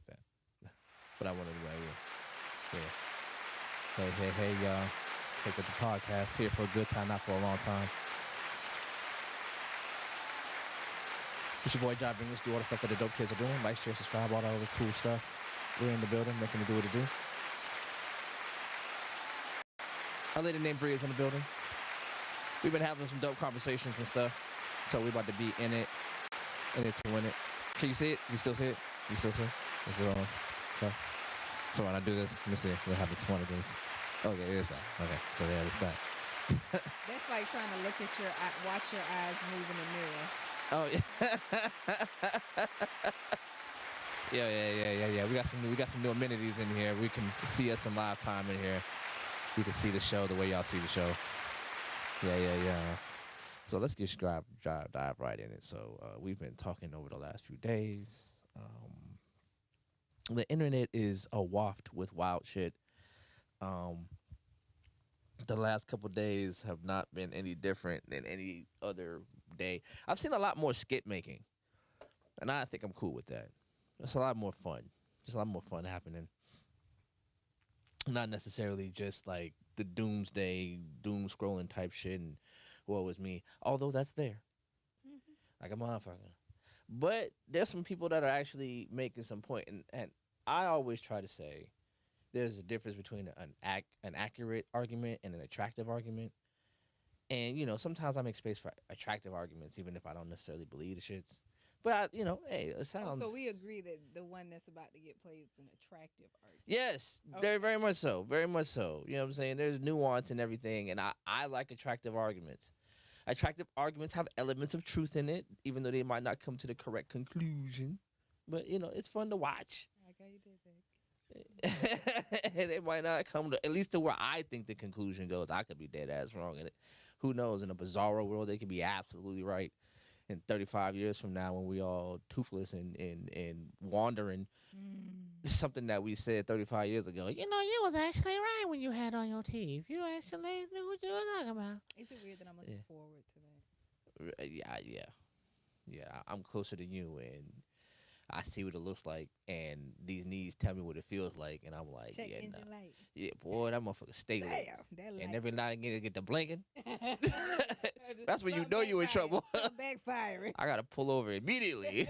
like that. But I wanted to yeah. Hey, y'all. Take up the podcast here for a good time, not for a long time. It's your boy Job English. Do all the stuff that the dope kids are doing. Like, share, subscribe, all that other cool stuff. We're in the building, making it do what it do. Our lady named Bree is in the building. We've been having some dope conversations and stuff. So we're about to be in it to win it. Can you see it? You still see it? You still see it? This is almost. So when I do this, let me see what happens to one of those. Okay, it is that. Okay, so yeah, it's that. That's like trying to look at watch your eyes move in the mirror. Oh yeah. yeah. We got some new amenities in here. We can see us in live time in here. You can see the show the way y'all see the show. Yeah. So let's just dive right in it. So we've been talking over the last few days. The internet is awaft with wild shit. The last couple days have not been any different than any other day. I've seen a lot more skit making, and I think I'm cool with that. It's a lot more fun. Just a lot more fun happening. Not necessarily just like the doomsday, doom scrolling type shit and woe is me. Although that's there. Like a motherfucker. But there's some people that are actually making some point, and I always try to say there's a difference between an accurate argument and an attractive argument. And, sometimes I make space for attractive arguments, even if I don't necessarily believe the shits. But, hey, it sounds... so we agree that the one that's about to get played is an attractive argument. Yes, okay. Very much so. Very much so. You know what I'm saying? There's nuance and everything, and I like attractive arguments. Attractive arguments have elements of truth in it, even though they might not come to the correct conclusion. But, it's fun to watch. I like how you did that. And it might not come to, at least to where I think the conclusion goes. I could be dead ass wrong in it. Who knows? In a bizarro world, they could be absolutely right. In 35 years from now, when we all toothless and wandering, something that we said 35 years ago, you was actually right when you had on your teeth. You actually knew what you were talking about. Is it weird that I'm looking forward to that? Yeah. I'm closer to you, and I see what it looks like, and these knees tell me what it feels like, and I'm like, check engine light. Yeah, boy, that motherfucker stay lit. And every night again, it get the blinking. That's when you know you in trouble. Backfiring. I gotta pull over immediately.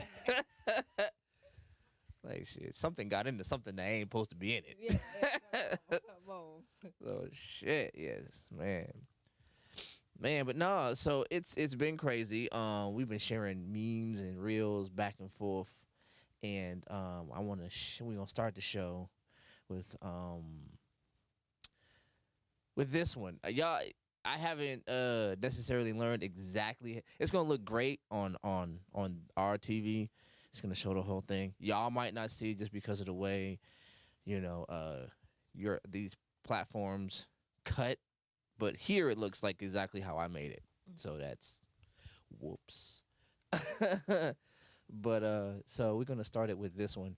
Like shit, something got into something that ain't supposed to be in it. Yeah, Oh shit, yes, man, but no. So it's been crazy. We've been sharing memes and reels back and forth. And we're gonna start the show with this one. Y'all, I haven't necessarily learned exactly. It's gonna look great on our TV. It's gonna show the whole thing. Y'all might not see it just because of the way, these platforms cut. But here it looks like exactly how I made it. So that's whoops. But so we're gonna start it with this one.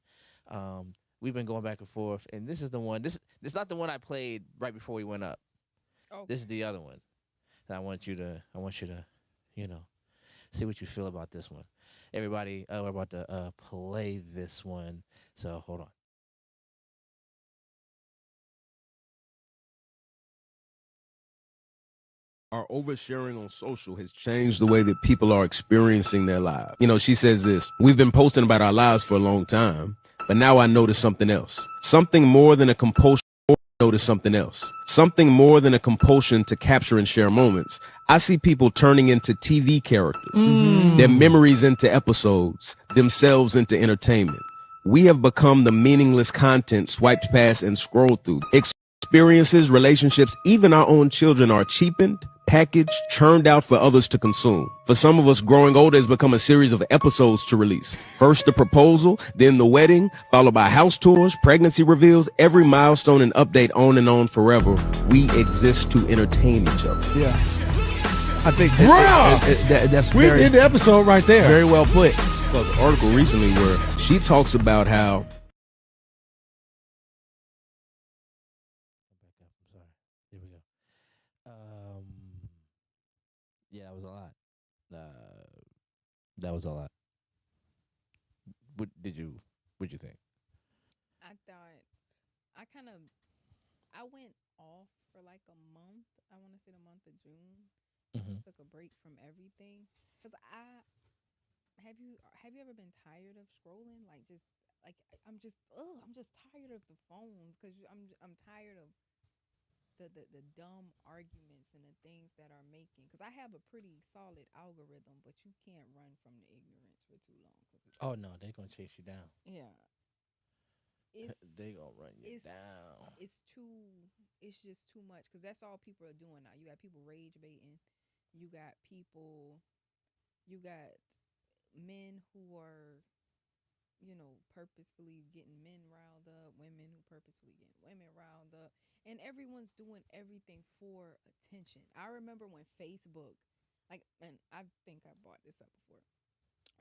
We've been going back and forth, and this is the one. This not the one I played right before we went up. Okay. This is the other one. And I want you to, see what you feel about this one. Everybody, we're about to play this one. So hold on. Our oversharing on social has changed the way that people are experiencing their lives. She says this: we've been posting about our lives for a long time, but now I notice something else. Something more than a compulsion. Notice something else. Something more than a compulsion to capture and share moments. I see people turning into TV characters, their memories into episodes, themselves into entertainment. We have become the meaningless content swiped past and scrolled through. Experiences, relationships, even our own children are cheapened, packaged, churned out for others to consume. For some of us, growing older has become a series of episodes to release. First the proposal, then the wedding, followed by house tours, pregnancy reveals, every milestone and update on and on forever. We exist to entertain each other. Yeah. I think that's we did the episode right there. Very well put. So the article recently where she talks about how Yeah, that was a lot. That was a lot. What'd you think? I went off for like a month. I want to say the month of June. Hmm. Took a break from everything because have you ever been tired of scrolling? Like just like I'm just tired of the phones because I'm tired of the dumb arguments and the things that are making because I have a pretty solid algorithm, but you can't run from the ignorance for too long because Oh no, they're gonna chase you down. yeah, it's They gonna run you it's down. it's too it's just too much because that's all people are doing now. You got people rage baiting, you got people, you got men who are purposefully getting men riled up, women who purposefully getting women riled up, and everyone's doing everything for attention. I remember when Facebook, like, and I think I brought this up before,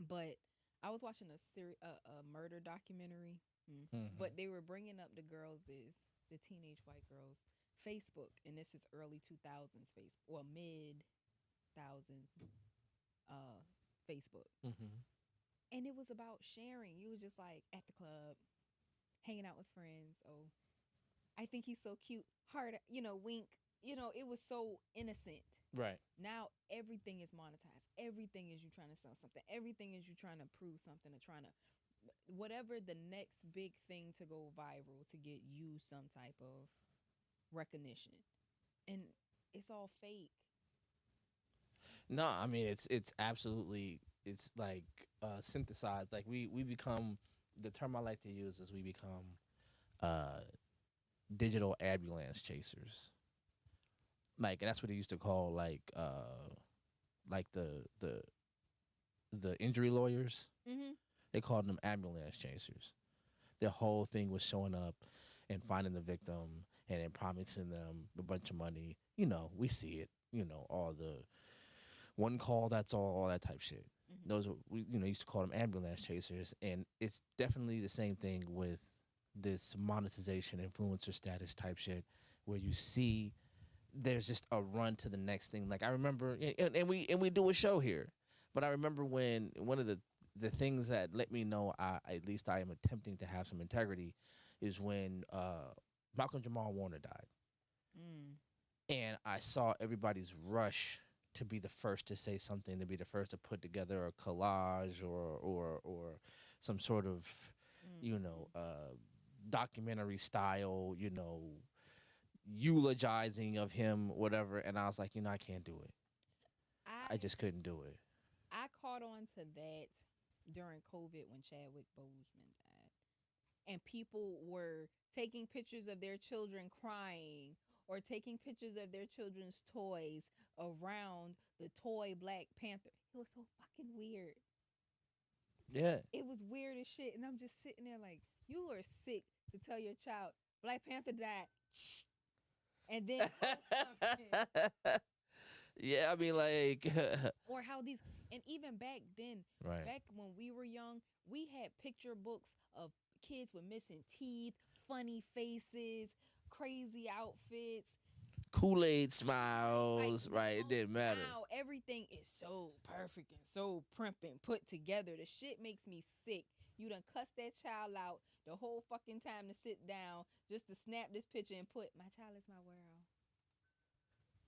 but I was watching a murder documentary, Hmm. but they were bringing up the teenage white girls Facebook, and this is early 2000s Facebook or mid thousands uh Facebook, Hmm. and it was about sharing. You was just like at the club, hanging out with friends. Oh, I think he's so cute. Heart, wink. It was so innocent. Right. Now everything is monetized. Everything is you trying to sell something. Everything is you trying to prove something or trying to whatever the next big thing to go viral to get you some type of recognition. And it's all fake. No, I mean it's absolutely it's like synthesized. Like we become the term I like to use is we become uh digital ambulance chasers. Like that's what they used to call like the injury lawyers. Mm-hmm. They called them ambulance chasers. Their whole thing was showing up and finding the victim and then promising them a bunch of money. We see it. All the one call, that's all that type shit. Mm-hmm. Those are we used to call them ambulance chasers, and it's definitely the same thing with this monetization, influencer status type shit, where you see there's just a run to the next thing. Like I remember, and we do a show here, but I remember when one of the things that let me know at least I am attempting to have some integrity is when Malcolm Jamal Warner died, Mm. and I saw everybody's rush to be the first to say something, to be the first to put together a collage or some sort of Mm. you know documentary style eulogizing of him, whatever. And I was like, I can't do it. I I just couldn't do it. I caught on to that during COVID when Chadwick Boseman died. And people were taking pictures of their children crying or taking pictures of their children's toys around the toy Black Panther. It was so fucking weird. Yeah. It was weird as shit. And I'm just sitting there like, you are sick to tell your child Black Panther died. And then post something. Yeah, I mean, like, Or how these, and even back then, right. back when we were young, we had picture books of kids with missing teeth, funny faces, crazy outfits, Kool-Aid like smiles, the right? It don't didn't matter. smile. Everything is so perfect and so primp and put together. The shit makes me sick. You done cuss that child out the whole fucking time to sit down just to snap this picture and put my child is my world.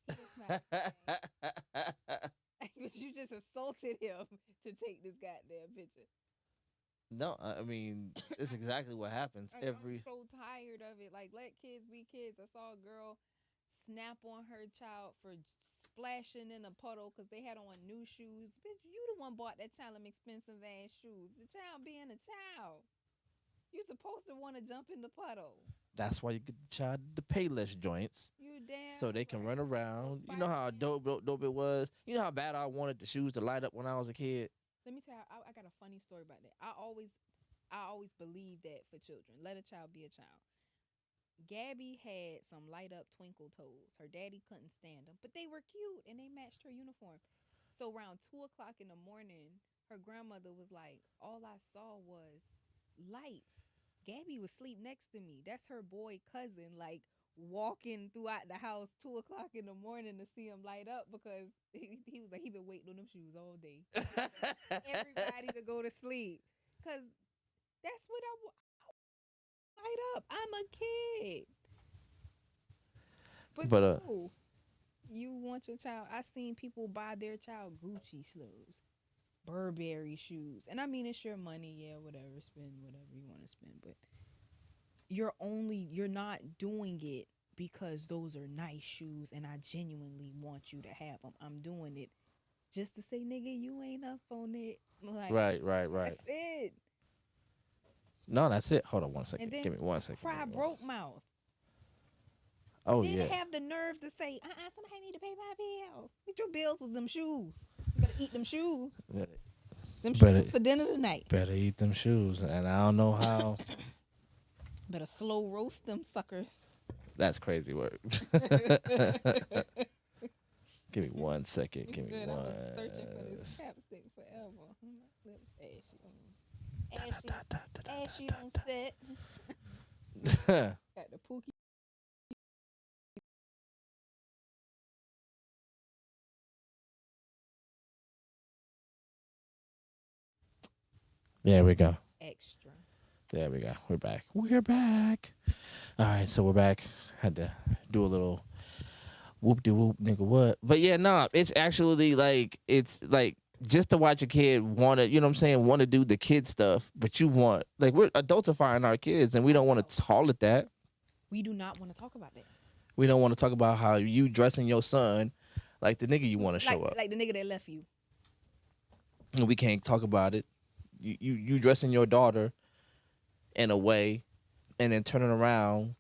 He is my everything. But you just assaulted him to take this goddamn picture. No, I mean, it's exactly what happens Like, I'm every. so tired of it. Like, let kids be kids. I saw a girl snap on her child for splashing in a puddle because they had on new shoes. Bitch, you the one bought that child them expensive ass shoes. The child being a child. You supposed to want to jump in the puddle. That's why you get the child the Payless joints You damn so they can run right. around. Those You know how Spider-Man. dope it was. You know how bad I wanted the shoes to light up when I was a kid. Let me tell you, I got a funny story about that. I always believe that for children. Let a child be a child. Gabby had some light up twinkle toes. Her daddy couldn't stand them, but they were cute and they matched her uniform. So around 2 o'clock in the morning, her grandmother was like, all I saw was lights. Gabby was asleep next to me. That's her boy cousin, like walking throughout the house 2 o'clock in the morning to see him light up because he was like, he been waiting on them shoes all day. Everybody to go to sleep. Cause that's what I light up. I'm a kid. But, But, no, you want your child. I seen people buy their child Gucci clothes, Burberry shoes, and I mean it's your money, yeah, whatever, spend whatever you want to spend, but you're not doing it because those are nice shoes and I genuinely want you to have them. I'm doing it just to say, nigga, you ain't up on it. Like, right. that's it. No, that's it. Hold on one And second. then Give me 1 second. cry broke mouth. Oh, Then yeah. have the nerve to say, somebody need to pay my bills. Get your bills with them shoes. You better eat them shoes. Them Better- shoes for dinner tonight. Better eat them shoes. And I don't know how. Better slow roast them suckers. That's crazy work. Give me 1 second. Give me Good, I one. was searching for this chapstick forever. My lips ashy on set. Got the pookie. There we go. Extra. There we go. We're back. We're back. All right, so we're back. Had to do a little whoop de whoop, nigga. What? But yeah, no, it's actually like just to watch a kid want to, you know what I'm saying, want to do the kid stuff, but you want, like, we're adultifying our kids and we don't want to call it that. We do not want to talk about that. We don't want to talk about how you dressing your son like the nigga you want to show up. Like the nigga that left you. And we can't talk about it. You dressing your daughter in a way and then turning around.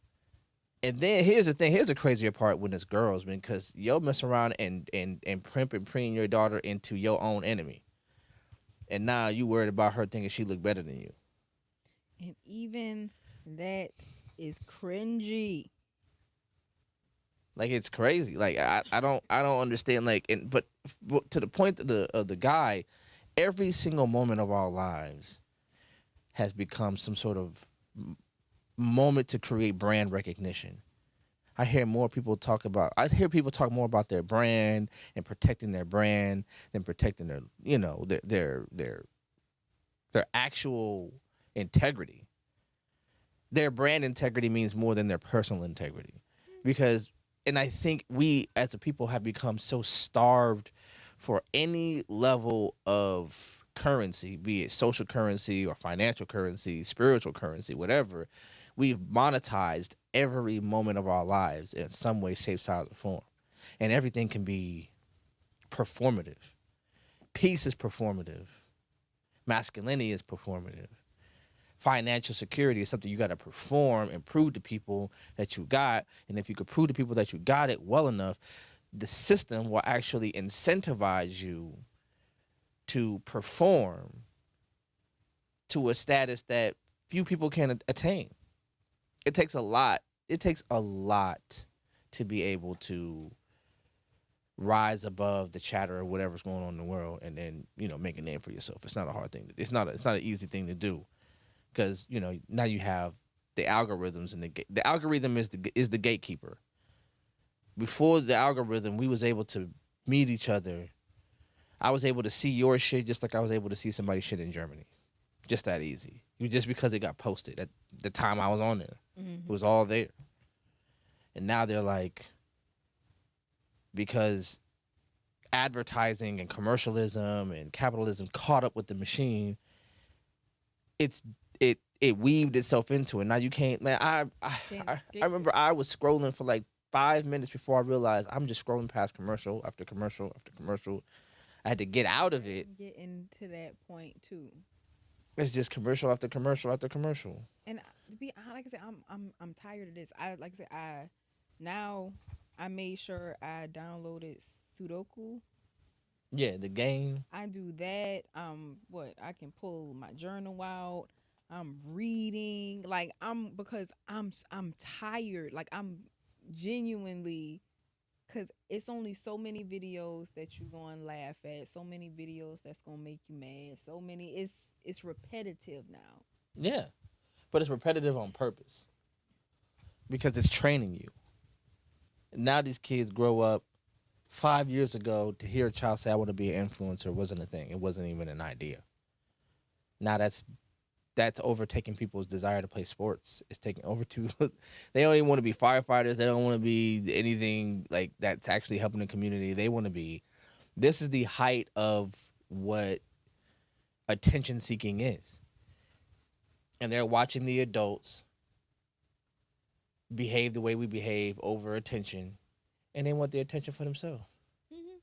And then here's the thing. Here's the crazier part when it's girls, because you'll mess around and primp and preen your daughter into your own enemy. And now you worried about her thinking she look better than you. And even that is cringy. Like, it's crazy. Like, I don't understand. Like, but to the point of the guy, every single moment of our lives has become some sort of moment to create brand recognition. I hear people talk more about their brand and protecting their brand than protecting their, you know, their actual integrity. Their brand integrity means more than their personal integrity. And I think we as a people have become so starved for any level of currency, be it social currency or financial currency, spiritual currency, whatever. We've monetized every moment of our lives in some way, shape, size, or form. And everything can be performative. Peace is performative. Masculinity is performative. Financial security is something you got to perform and prove to people that you got. And if you could prove to people that you got it well enough, the system will actually incentivize you to perform to a status that few people can attain. It takes a lot. It takes a lot to be able to rise above the chatter of whatever's going on in the world and then, you know, make a name for yourself. It's not a hard thing. It's not an easy thing to do, because, you know, now you have the algorithms, and the algorithm is the gatekeeper. Before the algorithm, we was able to meet each other. I was able to see your shit just like I was able to see somebody's shit in Germany. Just that easy. Just because it got posted at the time I was on there. It was all there. And now they're like, because advertising and commercialism and capitalism caught up with the machine, it weaved itself into it. Now you can't, man, I remember I was scrolling for like 5 minutes before I realized I'm just scrolling past commercial after commercial after commercial. I had to get out of it. Get into that point too. It's just commercial after commercial after commercial. And to be honest, like I said, I'm tired of this. I made sure I downloaded Sudoku. Yeah, the game. I do that. I can pull my journal out. I'm reading. Because I'm tired. Like, I'm genuinely, because it's only so many videos that you're going to laugh at, so many videos that's going to make you mad, so many, it's repetitive now. Yeah, but it's repetitive on purpose because it's training you. Now these kids grow up. 5 years ago, to hear a child say, I want to be an influencer wasn't a thing. It wasn't even an idea. Now that's that's overtaking people's desire to play sports. It's taking over to they don't even want to be firefighters. They don't want to be anything like that's actually helping the community. They want to be. This is the height of what attention seeking is, and they're watching the adults behave the way we behave over attention, and they want the attention for themselves. Mhm.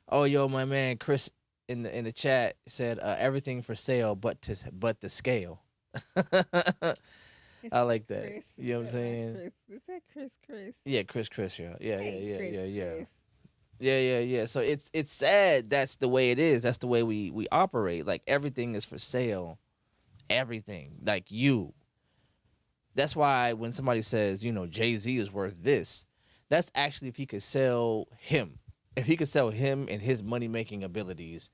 Oh, yo, my man Chris in the chat said everything for sale, but the scale. It's I like that. Chris. You know what I'm Is that saying? Chris? Is that Chris? Yeah, Chris, yeah, Hey, Chris, Chris. yeah. So it's sad. That's the way it is. That's the way we operate. Like everything is for sale. Everything, like you. That's why when somebody says, Jay-Z is worth this, that's actually if he could sell him. If he could sell him and his money making abilities,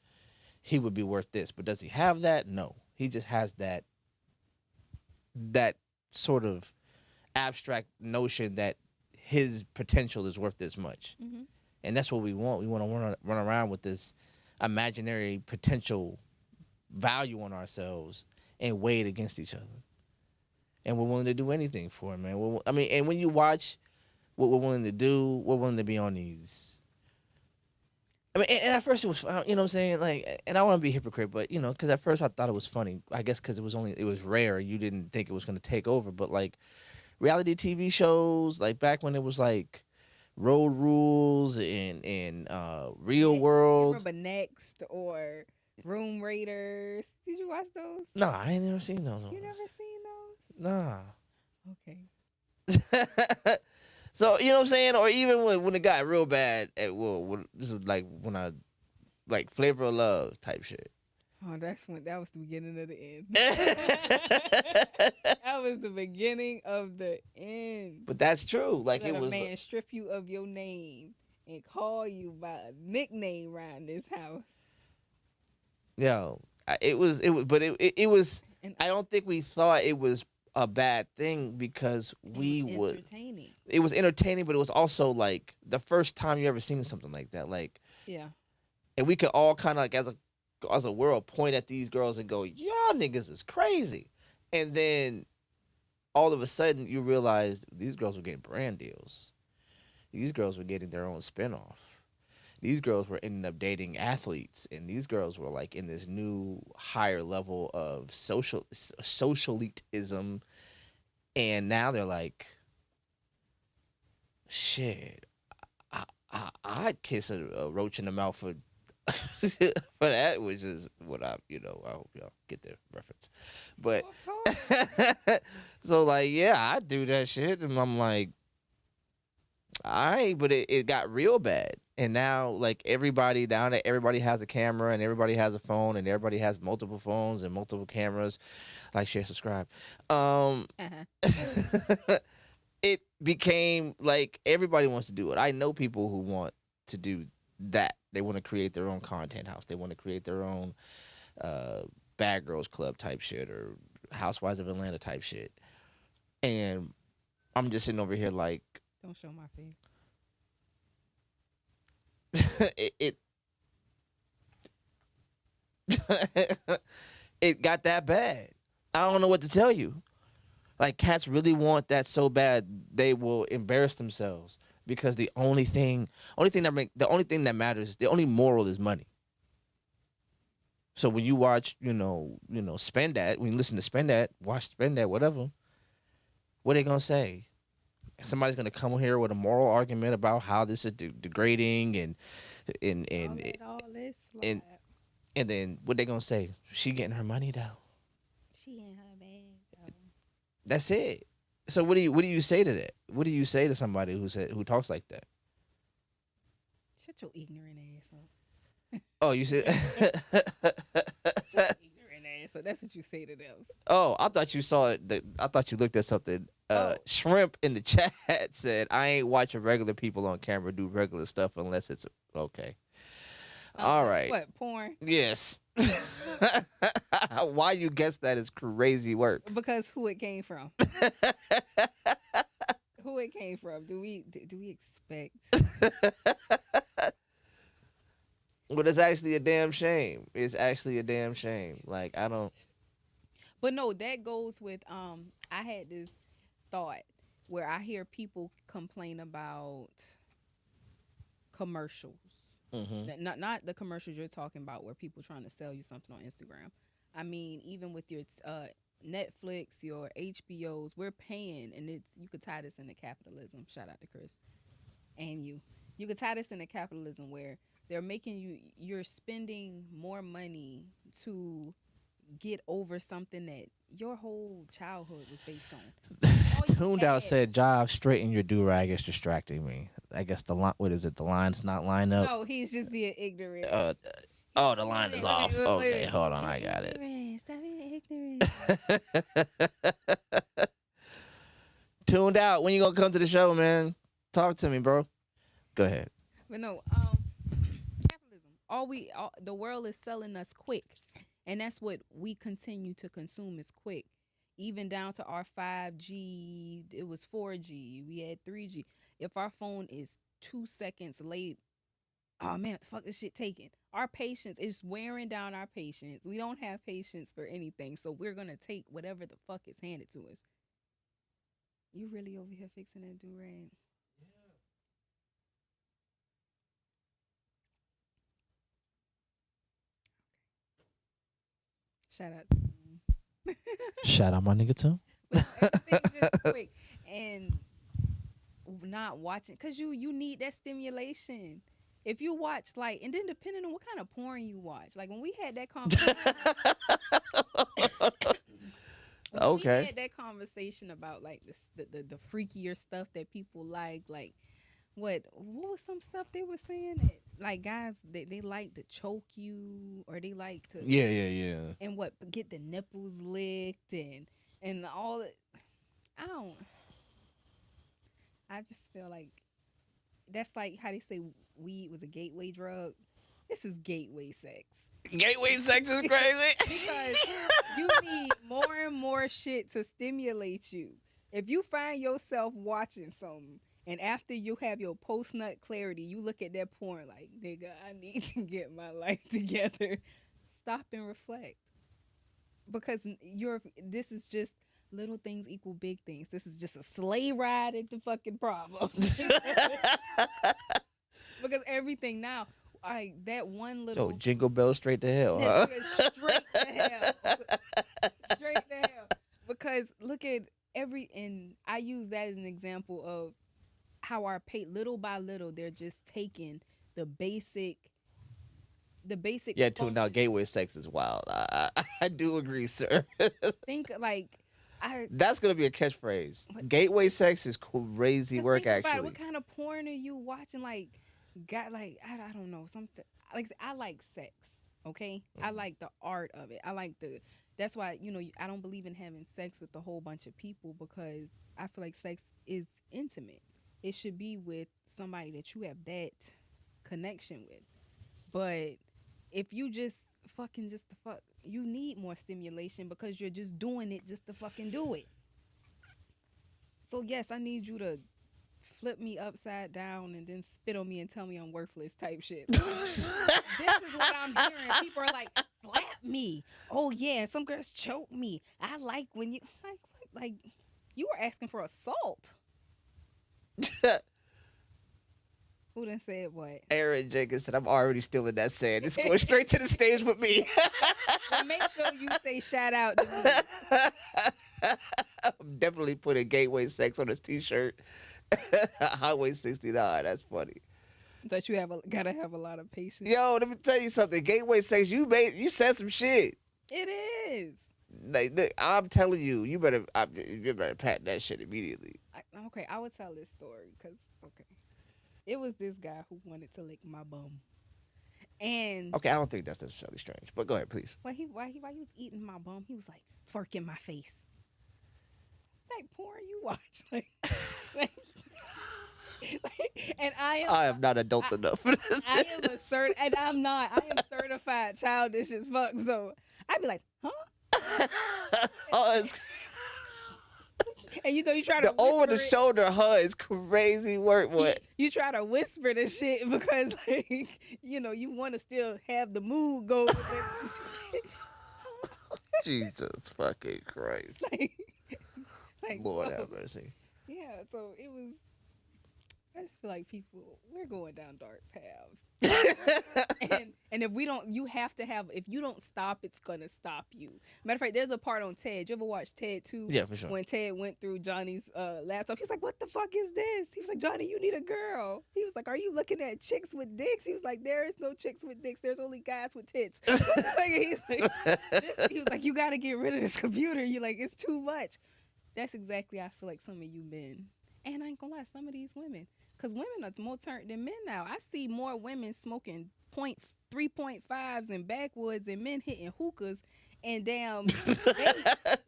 he would be worth this. But does he have that? No. He just has that sort of abstract notion that his potential is worth this much. Mm-hmm. And that's what we want. We want to run around with this imaginary potential value on ourselves and weigh it against each other. And we're willing to do anything for it, man. And when you watch what we're willing to do, we're willing to be on these. I mean, and at first it was, you know what I'm saying? Like, and I want to be a hypocrite, but, because at first I thought it was funny. I guess because it was rare. You didn't think it was going to take over. But, like, reality TV shows, like, back when it was, like, Road Rules and Real World. Remember Next or Room Raiders? Did you watch those? No, I ain't never seen those. You never seen those? Nah. Okay. So, you know what I'm saying? Or even when it got real bad, this was like when like Flavor of Love type shit. Oh, that was the beginning of the end. That was the beginning of the end. But that's true. Like Let it was a man strip you of your name and call you by a nickname around this house. Yo, it was, but it was. And I don't think we thought it was a bad thing because it was entertaining. It was entertaining, but it was also like the first time you ever seen something like that. Like, yeah, and we could all kind of like as a world point at these girls and go, y'all niggas is crazy. And then all of a sudden you realize these girls were getting brand deals. These girls were getting their own spinoff. These girls were ending up dating athletes, and these girls were like in this new higher level of socialism. And now they're like, shit, I'd kiss a roach in the mouth for for that, which is what I hope y'all get the reference. But so like, yeah, I do that shit, and I'm like, all right, but it got real bad. And now, like, everybody has a camera and everybody has a phone and everybody has multiple phones and multiple cameras. Like, share, subscribe. It became like everybody wants to do it. I know people who want to do that. They want to create their own content house. They want to create their own Bad Girls Club type shit or Housewives of Atlanta type shit. And I'm just sitting over here like, don't show my face. It got that bad. I don't know what to tell you. Like, cats really want that so bad they will embarrass themselves because the only thing that matters, the only moral is money. So when you watch, Spend That, when you listen to Spend That, watch Spend That, whatever, what are they gonna say? Somebody's gonna come here with a moral argument about how this is degrading and then what they gonna say? She getting her money though. She in her bag though. That's it. So what do you say to that? What do you say to somebody who talks like that? Shut your ignorant ass up. Oh, you said. Ignorant ass. So that's what you say to them. Oh, I thought you saw it. I thought you looked at something. Shrimp in the chat said, "I ain't watching regular people on camera do regular stuff unless it's okay." All right. What, porn? Yes. Why you guess that is crazy work? Because who it came from. Who it came from? Do we expect? But it's actually a damn shame. It's actually a damn shame. Like I don't. But no, that goes with I had this thought where I hear people complain about commercials. Hmm. Not the commercials you're talking about where people trying to sell you something on Instagram. I mean, even with your Netflix, your HBOs, we're paying, and it's you could tie this into capitalism. Shout out to Chris and you. You could tie this into capitalism where they're making you're spending more money to get over something that your whole childhood was based on. All you Tuned out had- said, "Job, straighten your do rag is distracting me." I guess the line. What is it? The line's not lined up. No, he's just being ignorant. Oh, the line is off. Wait, Okay, hold on, I got it. Ignorant. Stop being ignorant. Tuned out. When you gonna come to the show, man? Talk to me, bro. Go ahead. But no, capitalism. The world is selling us quick, and that's what we continue to consume is quick. Even down to our 5G, it was 4G. We had 3G. If our phone is 2 seconds late, oh man, what the fuck this shit taking? Our patience is wearing down our patience. We don't have patience for anything, so we're gonna take whatever the fuck is handed to us. You really over here fixing that do rag? Shout out to him. Shout out my nigga too. But everything's just quick and not watching because you need that stimulation. If you watch and then depending on what kind of porn you watch, like when we had that conversation, Okay. we had that conversation about like the freakier stuff that people like what was some stuff they were saying that like guys they like to choke you or they like to Yeah. and what get the nipples licked and all that. I just feel like that's like how they say weed was a gateway drug. This is gateway sex. Gateway sex is crazy. Because you need more and more shit to stimulate you. If you find yourself watching something and after you have your post-nut clarity, you look at that porn like, nigga, I need to get my life together. Stop and reflect. Because this is just little things equal big things. This is just a sleigh ride into fucking problems. Because everything now, that one little... Yo, jingle bells straight to hell, huh? Straight to hell. Straight to hell. Because look at and I use that as an example of how little by little, they're just taking the basic Yeah, tuned out. Gateway sex is wild. I do agree, sir. think That's gonna be a catchphrase. Gateway sex is crazy work. Think about it, Actually, what kind of porn are you watching? I don't know, something like I like sex. Okay, I like the art of it. That's why I don't believe in having sex with a whole bunch of people because I feel like sex is intimate. It should be with somebody that you have that connection with. But if you just you need more stimulation because you're just doing it just to fucking do it. So yes, I need you to flip me upside down and then spit on me and tell me I'm worthless type shit. This is what I'm hearing. People are like, slap me. Oh yeah, some girls choke me. I like when you like you were asking for assault. Who done said what? Aaron Jenkins said, "I'm already still in that sand. It's going straight to the stage with me." Well, make sure you say shout out to me. I'm definitely putting gateway sex on his t-shirt. Highway 69. That's funny. That you gotta have a lot of patience. Yo, let me tell you something. Gateway sex, you said some shit. It is. Like, I'm telling you, you better patent that shit immediately. I would tell this story because it was this guy who wanted to lick my bum, and Okay, I don't think that's necessarily strange, but go ahead, please. while he was eating my bum, he was like twerk in my face. Like porn you watch, and I am not adult enough for this. I am certified childish as fuck. So I'd be like, huh? Oh, And you know you try to The over the whisper it. shoulder hug is crazy work, boy. You try to whisper the shit because, like, you know, you want to still have the mood go. Jesus fucking Christ. like, Lord whoa. have mercy. Yeah, so it was. I just feel like we're going down dark paths. and if we don't, you have to have, if you don't stop, it's going to stop you. Matter of fact, there's a part on Ted. You ever watch Ted 2? Yeah, for sure. When Ted went through Johnny's laptop, he was like, what the fuck is this? He was like, Johnny, you need a girl. He was like, are you looking at chicks with dicks? He was like, there is no chicks with dicks. There's only guys with tits. He was like, you got to get rid of this computer. You like, it's too much. That's exactly how I feel like some of you men. And I ain't gonna lie, some of these women. Because women are more turned than men now. I see more women smoking 3.5s and backwoods and men hitting hookahs and damn,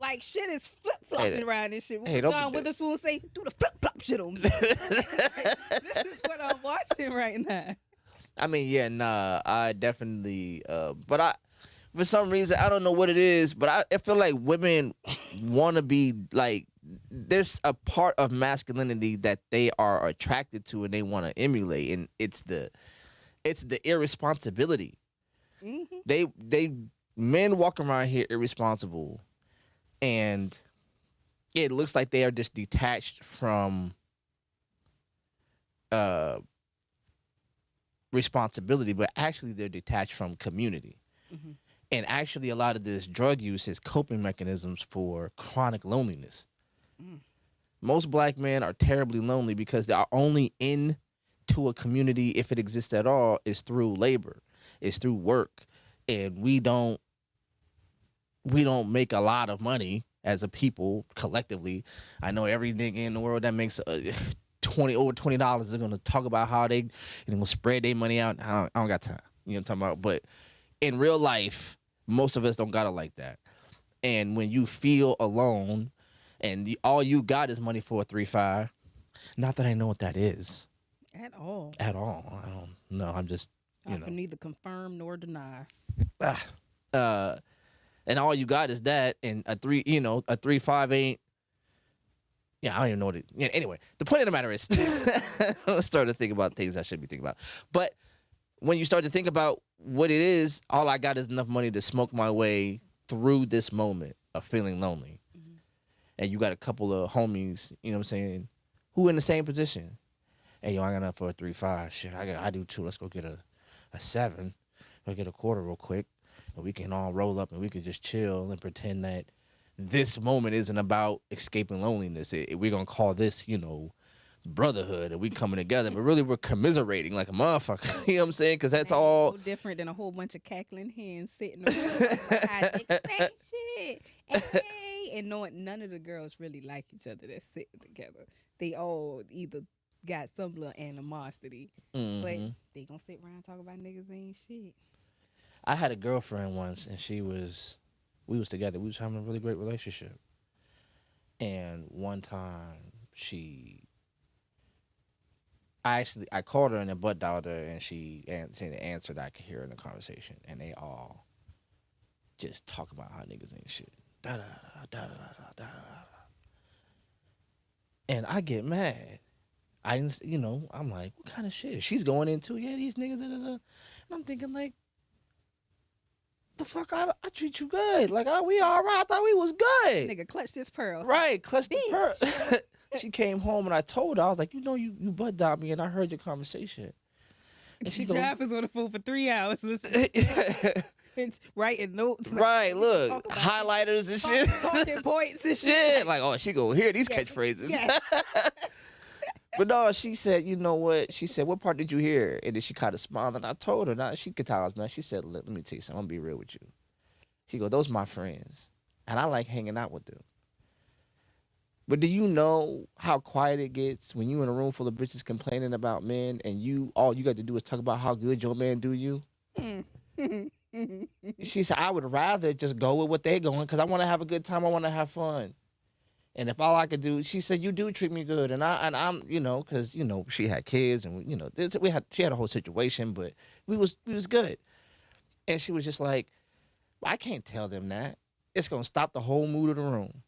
like shit is flip-flopping around this shit. Hey, John Witherspoon say, do the flip-flop shit on me. This is what I'm watching right now. I mean, yeah, nah, I definitely, but for some reason, I don't know what it is, but I feel like women want to be like, there's a part of masculinity that they are attracted to and they want to emulate, and it's the irresponsibility. Mm-hmm. Men walk around here irresponsible, and it looks like they are just detached from responsibility, but actually they're detached from community. Mm-hmm. And actually, a lot of this drug use is coping mechanisms for chronic loneliness. Mm. Most black men are terribly lonely because they are only into a community, if it exists at all, is through labor, is through work, and we don't make a lot of money as a people collectively. I know every nigga in the world that makes over $20 is going to talk about how they gonna spread their money out. I don't got time. You know what I'm talking about? But in real life, most of us don't got it like that. And when you feel alone and all you got is money for a 3-5, not that I know what that is. At all. I don't know. I'm just, I can neither confirm nor deny. And all you got is that, and a 3-5 ain't. Yeah, I don't even know what it. Yeah, anyway, the point of the matter is, I'm starting to think about things I shouldn't be thinking about. But when you start to think about what it is, all I got is enough money to smoke my way through this moment of feeling lonely. Mm-hmm. And you got a couple of homies, you know what I'm saying, who in the same position. Hey, yo, I got enough for a 3-5. Shit, I do too. Let's go get a 7. Go get a quarter real quick. And we can all roll up and we can just chill and pretend that this moment isn't about escaping loneliness. We're going to call this, brotherhood, and we coming together, but really we're commiserating like a motherfucker. You know what I'm saying? Because that's all no different than a whole bunch of cackling hens sitting around like, shit, hey, and knowing none of the girls really like each other that's sitting together. They all either got some little animosity, but they gonna sit around and talk about niggas ain't shit. I had a girlfriend once, and we was together. We was having a really great relationship, and one time I called her and then butt dialed her, and she answered. I could hear her in the conversation, and they all just talk about how niggas ain't shit. Da da da da da da da da. And I get mad. I didn't, I'm like, what kind of shit? She's going into, yeah, these niggas, da da da. And I'm thinking like, the fuck, I treat you good. Like, we all right. I thought we was good. Nigga, clutch this pearl. Right, clutch the pearl. She came home and I told her, I was like, you butt dialed me and I heard your conversation. And she goes, Jeff is on the phone for 3 hours listening. It's writing notes. Right, look, highlighters and shit. Talking points and shit. Like, oh, she gonna hear these catchphrases. Yes. But no, she said, you know what? She said, what part did you hear? And then she kind of smiled, and I told her, now she could tell I was mad. She said, let me tell you something. I'm gonna be real with you. She goes, those are my friends, and I like hanging out with them. But do you know how quiet it gets when you in a room full of bitches complaining about men, and all you got to do is talk about how good your man do you? She said, I would rather just go with what they're going because I want to have a good time. I want to have fun. And if all I could do, she said, you do treat me good. And I'm, because, she had kids and, she had a whole situation, but we was good. And she was just like, I can't tell them that. It's going to stop the whole mood of the room.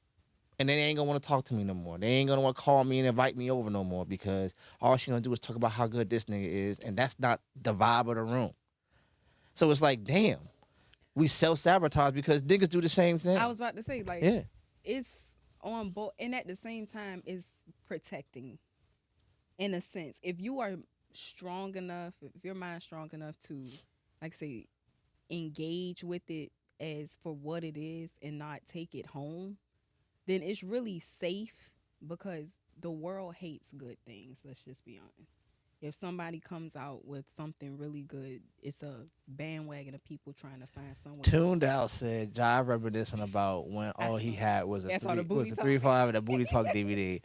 And then they ain't gonna want to talk to me no more. They ain't gonna want to call me and invite me over no more because all she gonna do is talk about how good this nigga is, and that's not the vibe of the room. So it's like, damn, we self-sabotage because niggas do the same thing. I was about to say, like, Yeah. it's on both, and at the same time, it's protecting. In a sense, if you are strong enough, if your mind's strong enough to, like, say, engage with it as for what it is and not take it home, then it's really safe because the world hates good things. Let's just be honest. If somebody comes out with something really good, it's a bandwagon of people trying to find someone. Tuned Out said, Jive reminiscing about when all he had was a 3-5 and a Booty Talk DVD.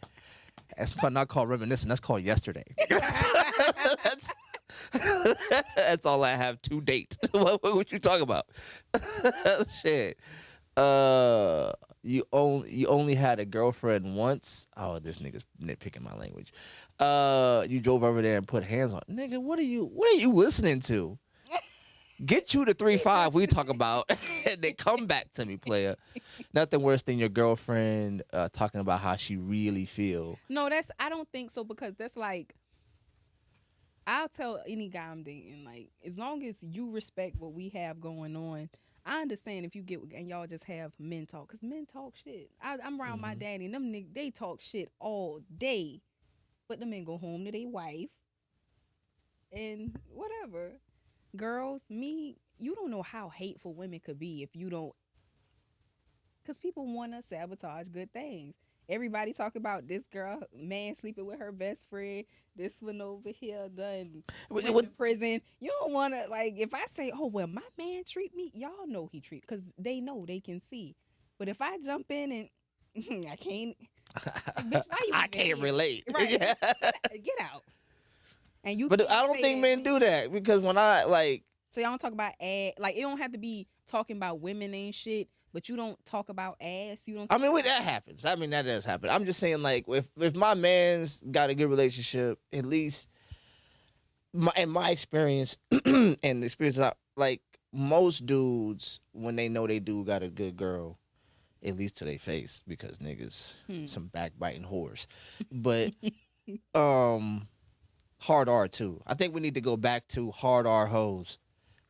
That's not called reminiscing. That's called yesterday. That's all I have to date. What you talking about? Shit. You only had a girlfriend once. Oh, this nigga's nitpicking my language. You drove over there and put hands on. Nigga, what are you listening to? Get you to 3-5 we talk about and then come back to me, player. Nothing worse than your girlfriend talking about how she really feel. No, I don't think so, because that's like, I'll tell any guy I'm dating, like, as long as you respect what we have going on, I understand if you get and y'all just have men talk, because men talk shit. I'm around my daddy, and them niggas, they talk shit all day, but the men go home to their wife and whatever. Girls, you don't know how hateful women could be if you don't, because people want to sabotage good things. Everybody talk about this girl, man sleeping with her best friend, this one over here done went to prison. You don't want to, like, if I say, oh, well, my man treat me, y'all know he treat, because they know, they can see. But if I jump in and I can't, bitch, why you I can't relate. Right. Yeah. Get out. And you, but I don't think men do that, because when I, like. So y'all don't talk about ass. Like, it don't have to be talking about women and shit, but you don't talk about ass. You don't. I mean, that happens. I mean, that does happen. I'm just saying, like, if my man's got a good relationship, at least in my experience and the experience, like, most dudes, when they know they do got a good girl, at least to their face, because niggas some backbiting whores, but hard R too. I think we need to go back to hard R hoes.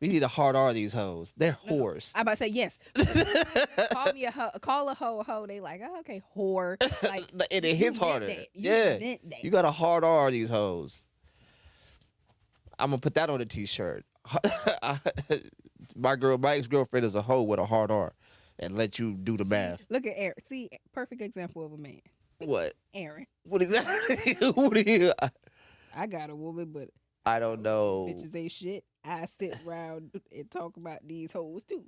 We need to hard R these hoes. They're whores. I about to say yes. Call me a hoe. Call a hoe a hoe. They like, oh, okay, whore. Like, and it hits harder. You got to hard R these hoes. I'm gonna put that on a t-shirt. My ex-girlfriend is a hoe with a hard R, and let you do the math. Look at Aaron. See, perfect example of a man. What? Aaron. What exactly? Who do you? I got a woman, but I don't know. Bitches ain't shit. I sit around and talk about these hoes too.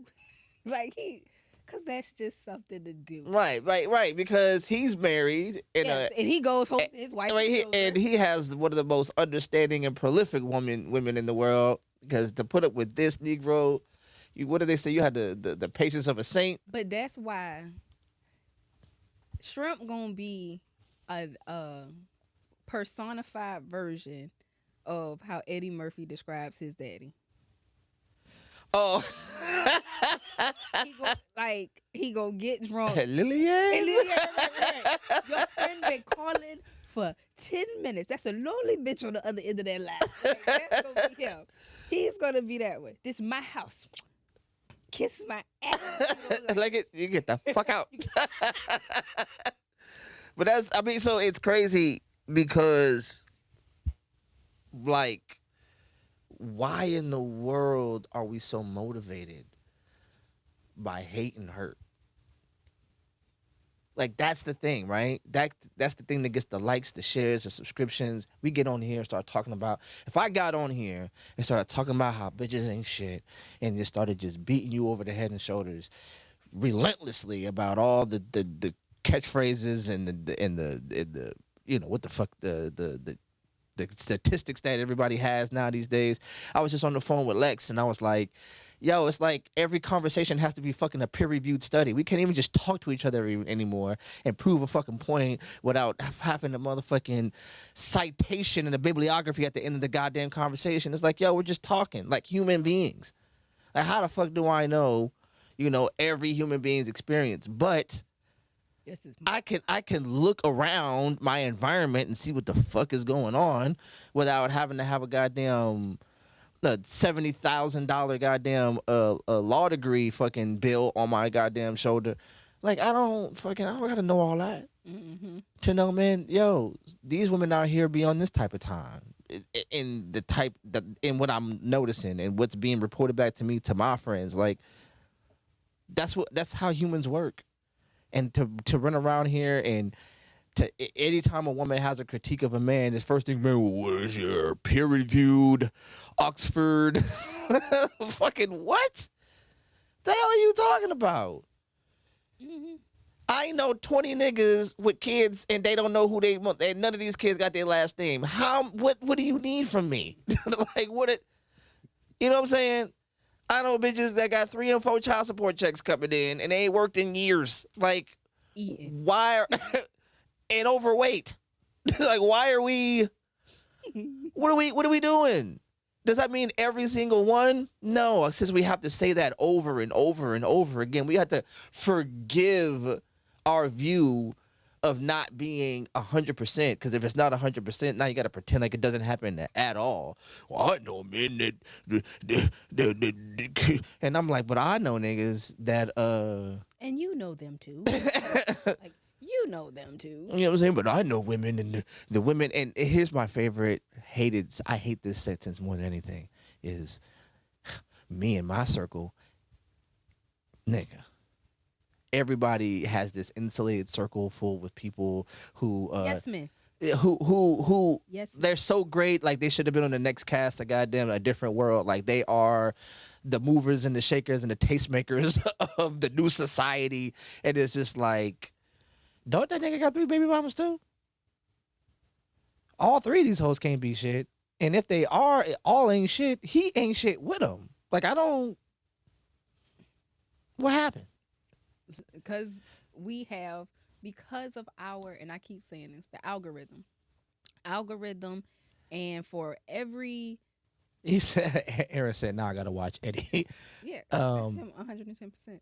Like, because that's just something to do. Right. Because he's married and he goes home to his wife. And he has one of the most understanding and prolific women in the world. Because to put up with this Negro, what do they say? You had the patience of a saint. But that's why Shrimp gonna be a personified version of how Eddie Murphy describes his daddy. Oh. he gonna get drunk. Lillian? Right. Your friend been calling for 10 minutes. That's a lonely bitch on the other end of that line. Like, that's gonna be him. He's gonna be that way. This is my house. Kiss my ass. Like it, you get the fuck out. But so it's crazy because, like, why in the world are we so motivated by hate and hurt? Like, that's the thing, right? That's the thing that gets the likes, the shares, the subscriptions. We get on here and start talking about, if I got on here and started talking about how bitches ain't shit and just started just beating you over the head and shoulders relentlessly about all the catchphrases and the you know, what the fuck, the statistics that everybody has now these days. I was just on the phone with Lex and I was like, yo, it's like every conversation has to be fucking a peer-reviewed study. We can't even just talk to each other anymore and prove a fucking point without having a motherfucking citation and a bibliography at the end of the goddamn conversation. It's like, yo, we're just talking like human beings. Like, how the fuck do I know, you know, every human being's experience? But This is I can look around my environment and see what the fuck is going on without having to have a goddamn $70,000 goddamn law degree fucking bill on my goddamn shoulder. Like I don't gotta know all that to know, man. Yo, these women out here be on this type of time. In the type that in what I'm noticing and what's being reported back to me to my friends, like that's how humans work. And to run around here and anytime a woman has a critique of a man, this first thing, man, what is your peer-reviewed Oxford? Fucking what? The hell are you talking about? I know 20 niggas with kids and they don't know who they want, and none of these kids got their last name. What do you need from me? Like you know what I'm saying? I know bitches that got 3 and 4 child support checks coming in and they ain't worked in years. Like, why and overweight? Like, why are we? What are we doing? Does that mean every single one? No, since we have to say that over and over and over again, we have to forgive our view of not being 100%. Because if it's not 100%, now you got to pretend like it doesn't happen at all. Well, I know men that and I'm like, but I know niggas that and you know them too. Like you know them too. You know what I'm saying? But I know women and the women. And here's my favorite I hate this sentence more than anything is me and my circle, nigga. Everybody has this insulated circle full with people who yes, men. Who yes, they're so great, like they should have been on the next cast of goddamn A Different World. Like they are the movers and the shakers and the tastemakers of the new society. And it's just like, don't that nigga got 3 baby mamas too? All 3 of these hoes can't be shit. And if they are, all ain't shit, he ain't shit with them. Like what happened? Because of our, and I keep saying this, the algorithm, and for every. He said, Aaron said, now I gotta watch Eddie. Yeah, that's him 110%.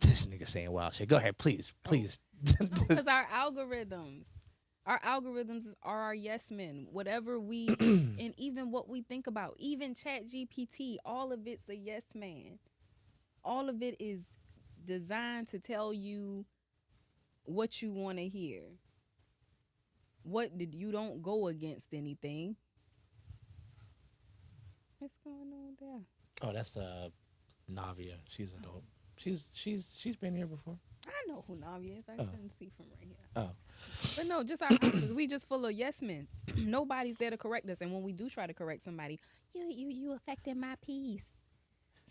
This nigga saying wild shit. Go ahead, please. Because our algorithms are our yes men. Whatever we and even what we think about, even ChatGPT, all of it's a yes man. All of it is designed to tell you what you want to hear. You don't go against anything. What's going on there? Oh, that's Navia. She's a dope. She's been here before. I know who Navia is. I couldn't see from right here. Oh. But no, just our answers. We just full of yes men. Nobody's there to correct us. And when we do try to correct somebody, you affected my peace.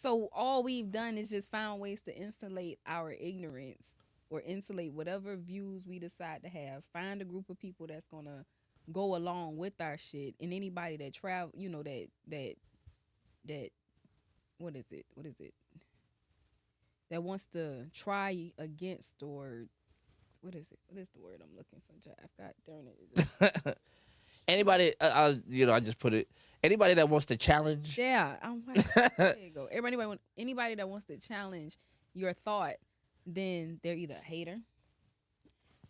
So all we've done is just found ways to insulate our ignorance or insulate whatever views we decide to have. Find a group of people that's gonna go along with our shit. And anybody that travel, that what is it? That wants to try against or what is it? What is the word I'm looking for, Jeff? God darn it. Anybody, I just put it. Anybody that wants to challenge. Yeah, I'm like, there you go. Anybody that wants to challenge your thought, then they're either a hater,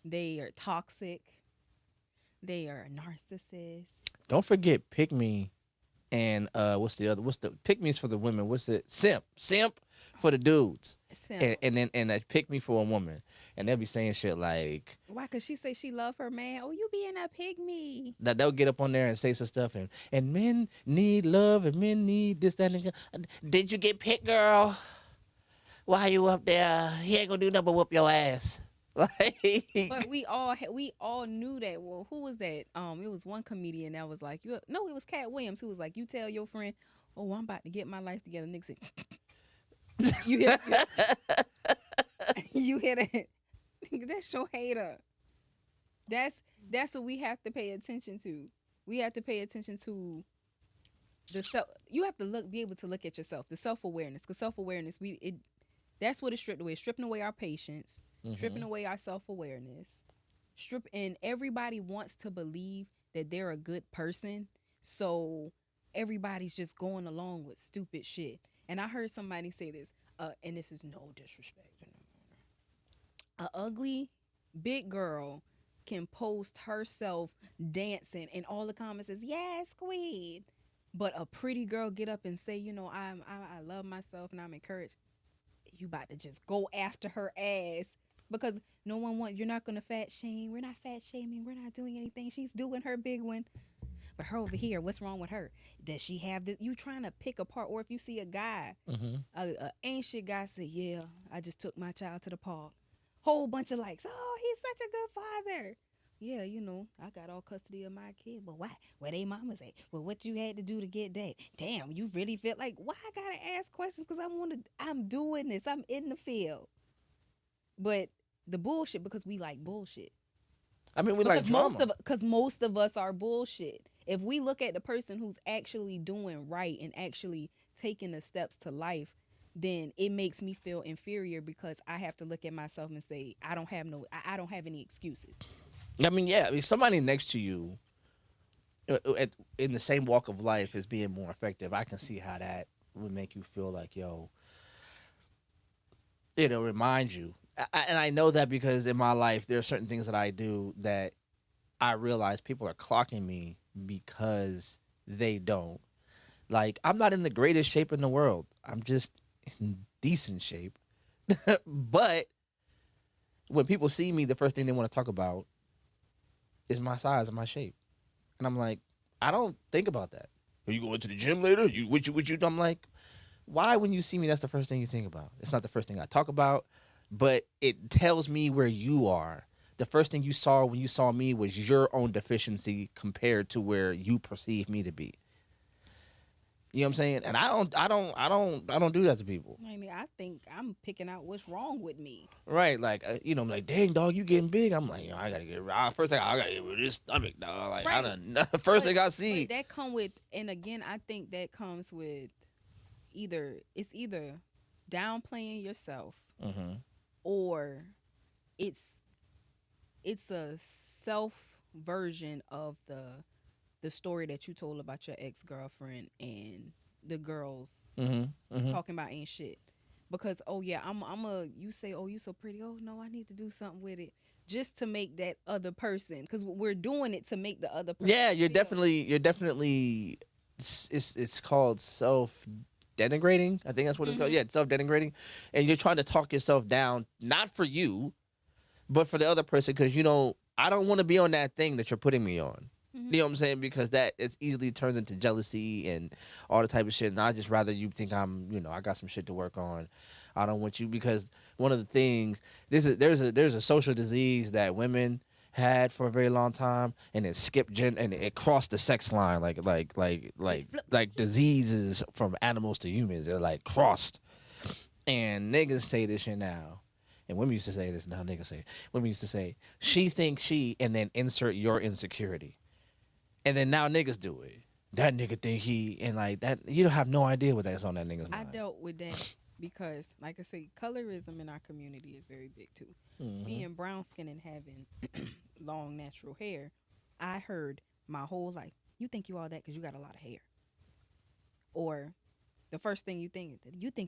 they are toxic, they are a narcissist. Don't forget pick me, and what's the pick me's for the women? What's it? Simp for the dudes. And then a pick me for a woman, and they'll be saying shit like, "Why? Cause she say she love her man. Oh, you being a pick me." That they'll get up on there and say some stuff, and men need love, and men need this, that, and that. Did you get picked, girl? Why you up there? He ain't gonna do nothing but whoop your ass. Like, but we all knew that. Well, who was that? It was one comedian that was like, it was Cat Williams who was like, you tell your friend, oh, I'm about to get my life together. Nigga said, you hear that? You hear that? That's your hater. That's what we have to pay attention to. We have to pay attention to the self. You have to be able to look at yourself. The self-awareness, because self-awareness, that's what it's stripped away. It's stripping away our patience, stripping away our self-awareness. And everybody wants to believe that they're a good person, so everybody's just going along with stupid shit. And I heard somebody say this. and this is no disrespect. A ugly big girl can post herself dancing, and all the comments is yes, queen. But a pretty girl get up and say, I love myself and I'm encouraged. You about to just go after her ass because no one wants. You're not gonna fat shame. We're not fat shaming. We're not doing anything. She's doing her big one. But her over here, what's wrong with her? Does she have this? You trying to pick apart? Or if you see a guy, a ancient guy say, "Yeah, I just took my child to the park." Whole bunch of likes. Oh, he's such a good father. Yeah, I got all custody of my kid. But why? Where they mamas at? Well, what you had to do to get that? Damn, you really feel like why I gotta ask questions? Because I'm doing this. I'm in the field. But the bullshit because we like bullshit. I mean, we like drama. Because most of us are bullshit. If we look at the person who's actually doing right and actually taking the steps to life, then it makes me feel inferior because I have to look at myself and say I don't have any excuses. I mean, yeah. I mean, somebody next to you in the same walk of life is being more effective. I can see how that would make you feel like, yo, it'll remind you. And I know that because in my life, there are certain things that I do that I realize people are clocking me because they don't. Like, I'm not in the greatest shape in the world. I'm just in decent shape. But when people see me, the first thing they want to talk about is my size and my shape. And I'm like, I don't think about that. Are you going to the gym later? What you? I'm like, why when you see me, that's the first thing you think about? It's not the first thing I talk about, but it tells me where you are. The first thing you saw when you saw me was your own deficiency compared to where you perceive me to be. You know what I'm saying? And I don't do that to people. I mean, I think I'm picking out what's wrong with me. Right, like I'm like, dang dog, you getting big. I'm like, I gotta get first thing I gotta get rid of this stomach, dog. Like, right. First thing I see. But that come with, and again, I think that comes with either downplaying yourself, or it's a self version of the story that you told about your ex-girlfriend and the girls talking about ain't shit. Because you say, oh, you so pretty. Oh no, I need to do something with it just to make that other person. Because we're doing it to make the other person. Yeah, you're definitely. It's called self-denigrating. I think that's what it's called. Yeah, it's self-denigrating, and you're trying to talk yourself down, not for you, but for the other person. Because I don't want to be on that thing that you're putting me on. You know what I'm saying? Because that it's easily turns into jealousy and all the type of shit. And I just rather you think I'm, I got some shit to work on. I don't want you because one of the things there's a social disease that women had for a very long time, and it skipped and it crossed the sex line like diseases from animals to humans. They're like crossed, and niggas say this shit now. And women used to say this now. Niggas say women used to say she thinks she, and then insert your insecurity. And then now niggas do it. That nigga think he, and like that, you don't have no idea what that's on that nigga's mind. I dealt with that because, like I say, colorism in our community is very big too. Being brown skinned and having long natural hair, I heard my whole life, you think you all that because you got a lot of hair. Or the first thing you think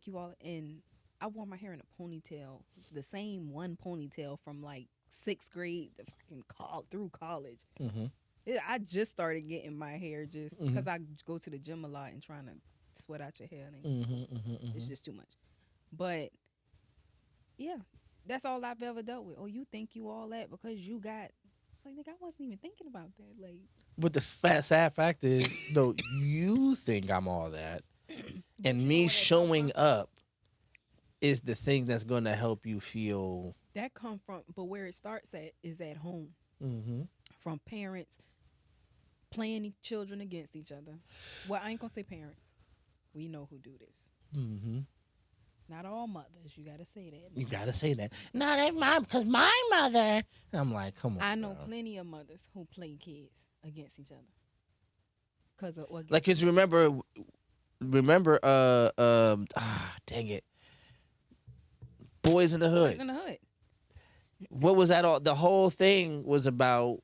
you all, and I wore my hair in a ponytail, the same one ponytail from like 6th grade to fucking through college. I just started getting my hair just because I go to the gym a lot and trying to sweat out your hair. It's just too much. But yeah, that's all I've ever dealt with. Oh, you think you all that because you got? It's like, nigga, I wasn't even thinking about that. Like, but the sad fact is, though, you think I'm all that, and me showing up is the thing that's going to help you feel. That come from, but where it starts at is at home. From parents playing children against each other. Well, I ain't gonna say parents. We know who do this. Not all mothers. You gotta say that. You gotta say that. Not that mom, because my mother. I'm like, come on. I know plenty of mothers who play kids against each other. Cause dang it. Boys in the Hood. Boys in the Hood. What was that all? The whole thing was about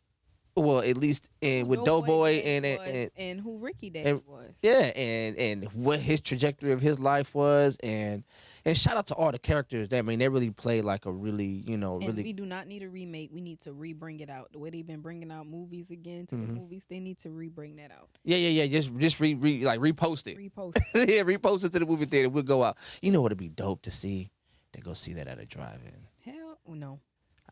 Well, at least with Doughboy and who Ricky Daddy and was. yeah, and what his trajectory of his life was, and shout out to all the characters. That I mean, they really played like a really, And really. we do not need a remake. We need to re-bring it out. The way they've been bringing out movies again to the movies, they need to re-bring that out. Yeah. Just repost it. Repost it. Yeah, repost it to the movie theater. We'll go out. You know what'd be dope to see? To go see that at a drive-in. Hell no.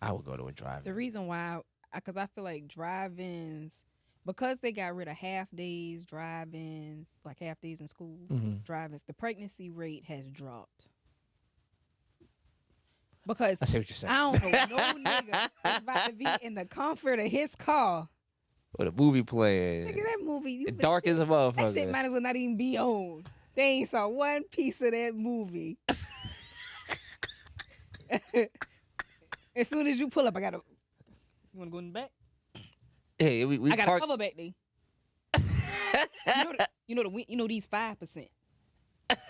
I would go to a drive-in. The reason why, because I feel like drive-ins, because they got rid of half days, drive-ins, like half days in school, drive-ins, the pregnancy rate has dropped. Because I see what you're saying. I don't know no nigga that's about to be in the comfort of his car. With a movie playing. Nigga, that movie, Dark as a motherfucker. that shit might as well not even be on. They ain't saw one piece of that movie. As soon as you pull up, I gotta. You wanna go in the back? Hey, we I got park. a cover back there. you know these 5%.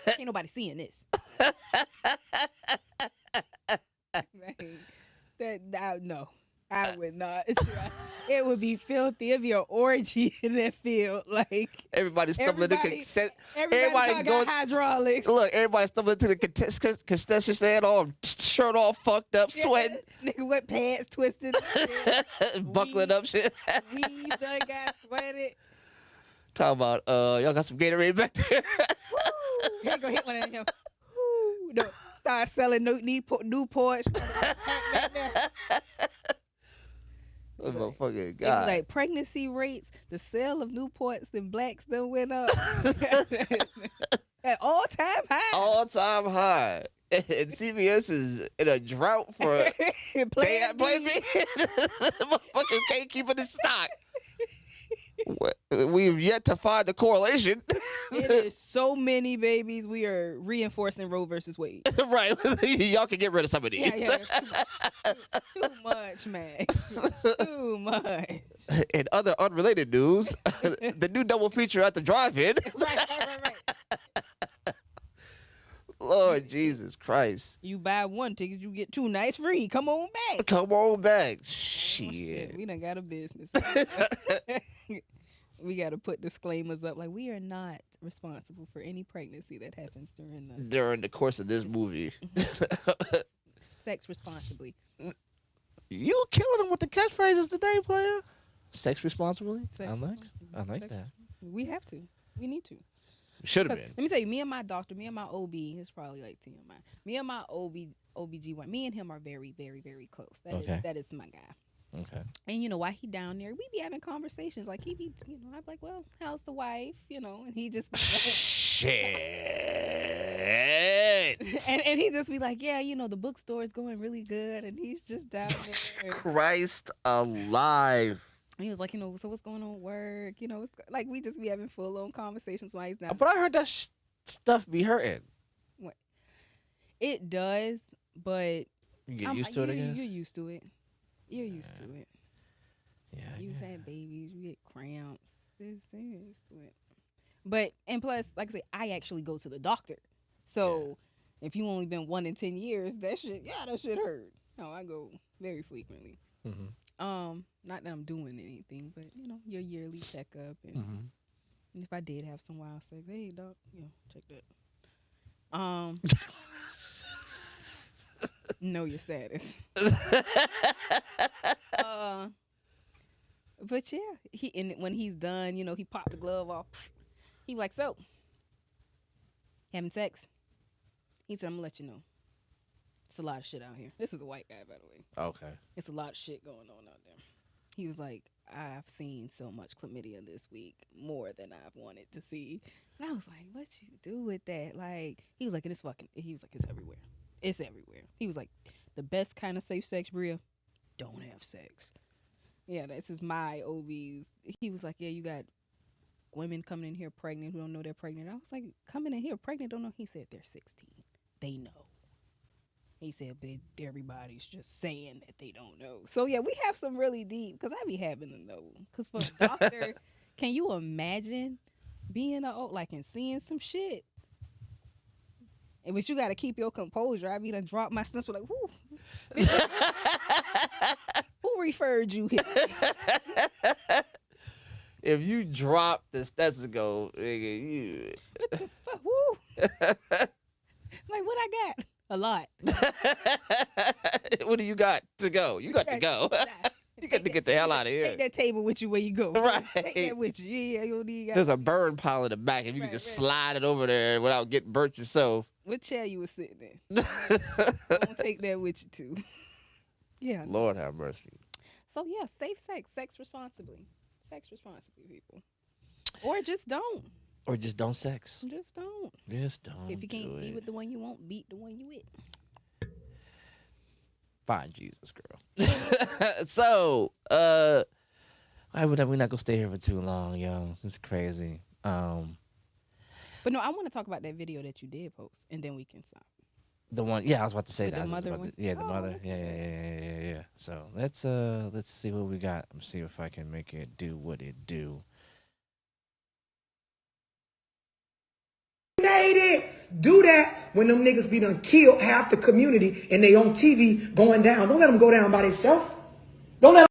Ain't nobody seeing this. No, I would not. It would be filthy. It'd be an orgy in that field. Like Everybody stumbling into everybody going hydraulics. Look, everybody stumbling into the concession stand, all shirt all fucked up, sweating, Nigga, wet pants twisted, buckling up shit. weed done got sweated. Talking about y'all got some Gatorade back there. Woo! Here go hit one of them. Woo! No, start selling Newports. Oh my fucking It god! was like pregnancy rates, the sale of Newports and blacks done went up at all-time high. All-time high. And CVS is in a drought for Plan Plan B. B. Motherfuckers can't keep it in stock. We've yet to find the correlation. It is so many babies. We are reinforcing Roe versus Wade. Right. Y'all can get rid of some of these. Yeah, too much, man. Too much. In other unrelated news, the new double feature at the drive-in. Right. Lord Jesus Christ. You buy one ticket, you get 2 nights free. Come on back. Come on back. Oh, Shit. we done got a business. We got to put disclaimers up. Like, we are not responsible for any pregnancy that happens During the course of this movie. Sex responsibly. You killing them with the catchphrases today, player. Sex responsibly? Sex I like responsibly. that. We have to. We need to. Should have been. Let me tell you, me and my doctor, me and my OB, it's probably like TMI. Me and my OBGYN, me and him are very, very, very close. That is my guy. Okay. And you know, while he down there, we be having conversations. Like he be, I'm like, well, how's the wife? And he just Shit. and he just be like, yeah, the bookstore is going really good, and he's just down there. Christ alive. And he was like, so what's going on at work? It's like we just be having full on conversations while he's not. But I heard that stuff be hurting. What? It does, but You get used to it, I guess? You're used to it. You're used to it. Yeah. You've had babies. You get cramps. You're used to it. But, and plus, like I say, I actually go to the doctor. So, if you only been 1 in 10 years, that shit hurt. No, I go very frequently. Mm-hmm. Not that I'm doing anything, but, your yearly checkup. And if I did have some wild sex, hey, doc, check that. Know your status. But yeah, when he's done, he popped the glove off. He like, so having sex. He said, I'm gonna let you know. It's a lot of shit out here. This is a white guy, by the way. Okay. It's a lot of shit going on out there. He was like, I've seen so much chlamydia this week, more than I've wanted to see. And I was like, what you do with that? Like, he was like, it's everywhere. It's everywhere. He was like, the best kind of safe sex, Bria, don't have sex. Yeah, this is my OBs. He was like, yeah, you got women coming in here pregnant who don't know they're pregnant. I was like, coming in here pregnant, don't know. He said they're 16. They know. He said, but everybody's just saying that they don't know. So, yeah, we have some really deep, because I be having to know. Because for a doctor, can you imagine being and seeing some shit? But you got to keep your composure. I mean, I dropped my stencil like, whoo. Whoo, Who referred you here? If you drop the stethoscope, nigga, you. What the fuck? Woo. Like, what I got? A lot. What do you got to go? You got to go. You got to get the hell out of here. Take that table with you where you go. Right. Take that with you. Yeah, you don't need. There's a burn pile in the back. If you can just slide it over there without getting burnt yourself. What chair you was sitting in? Don't take that with you too. Yeah. Lord have mercy. So yeah, safe sex, sex responsibly, people, or just don't. Or just don't sex. Just don't. Just don't. If you can't be with the one you want, beat the one you with. Find Jesus, girl. So, we're not gonna stay here for too long, yo. It's crazy. But no, I want to talk about that video that you did post, and then we can stop. The one, yeah, I was about to say With that. the mother one? The mother. Okay. Yeah. So let's see what we got. Let's see if I can make it do what it do. Made it. Do that when them niggas be done killed half the community and they on TV going down. Don't let them go down by themselves. Don't let them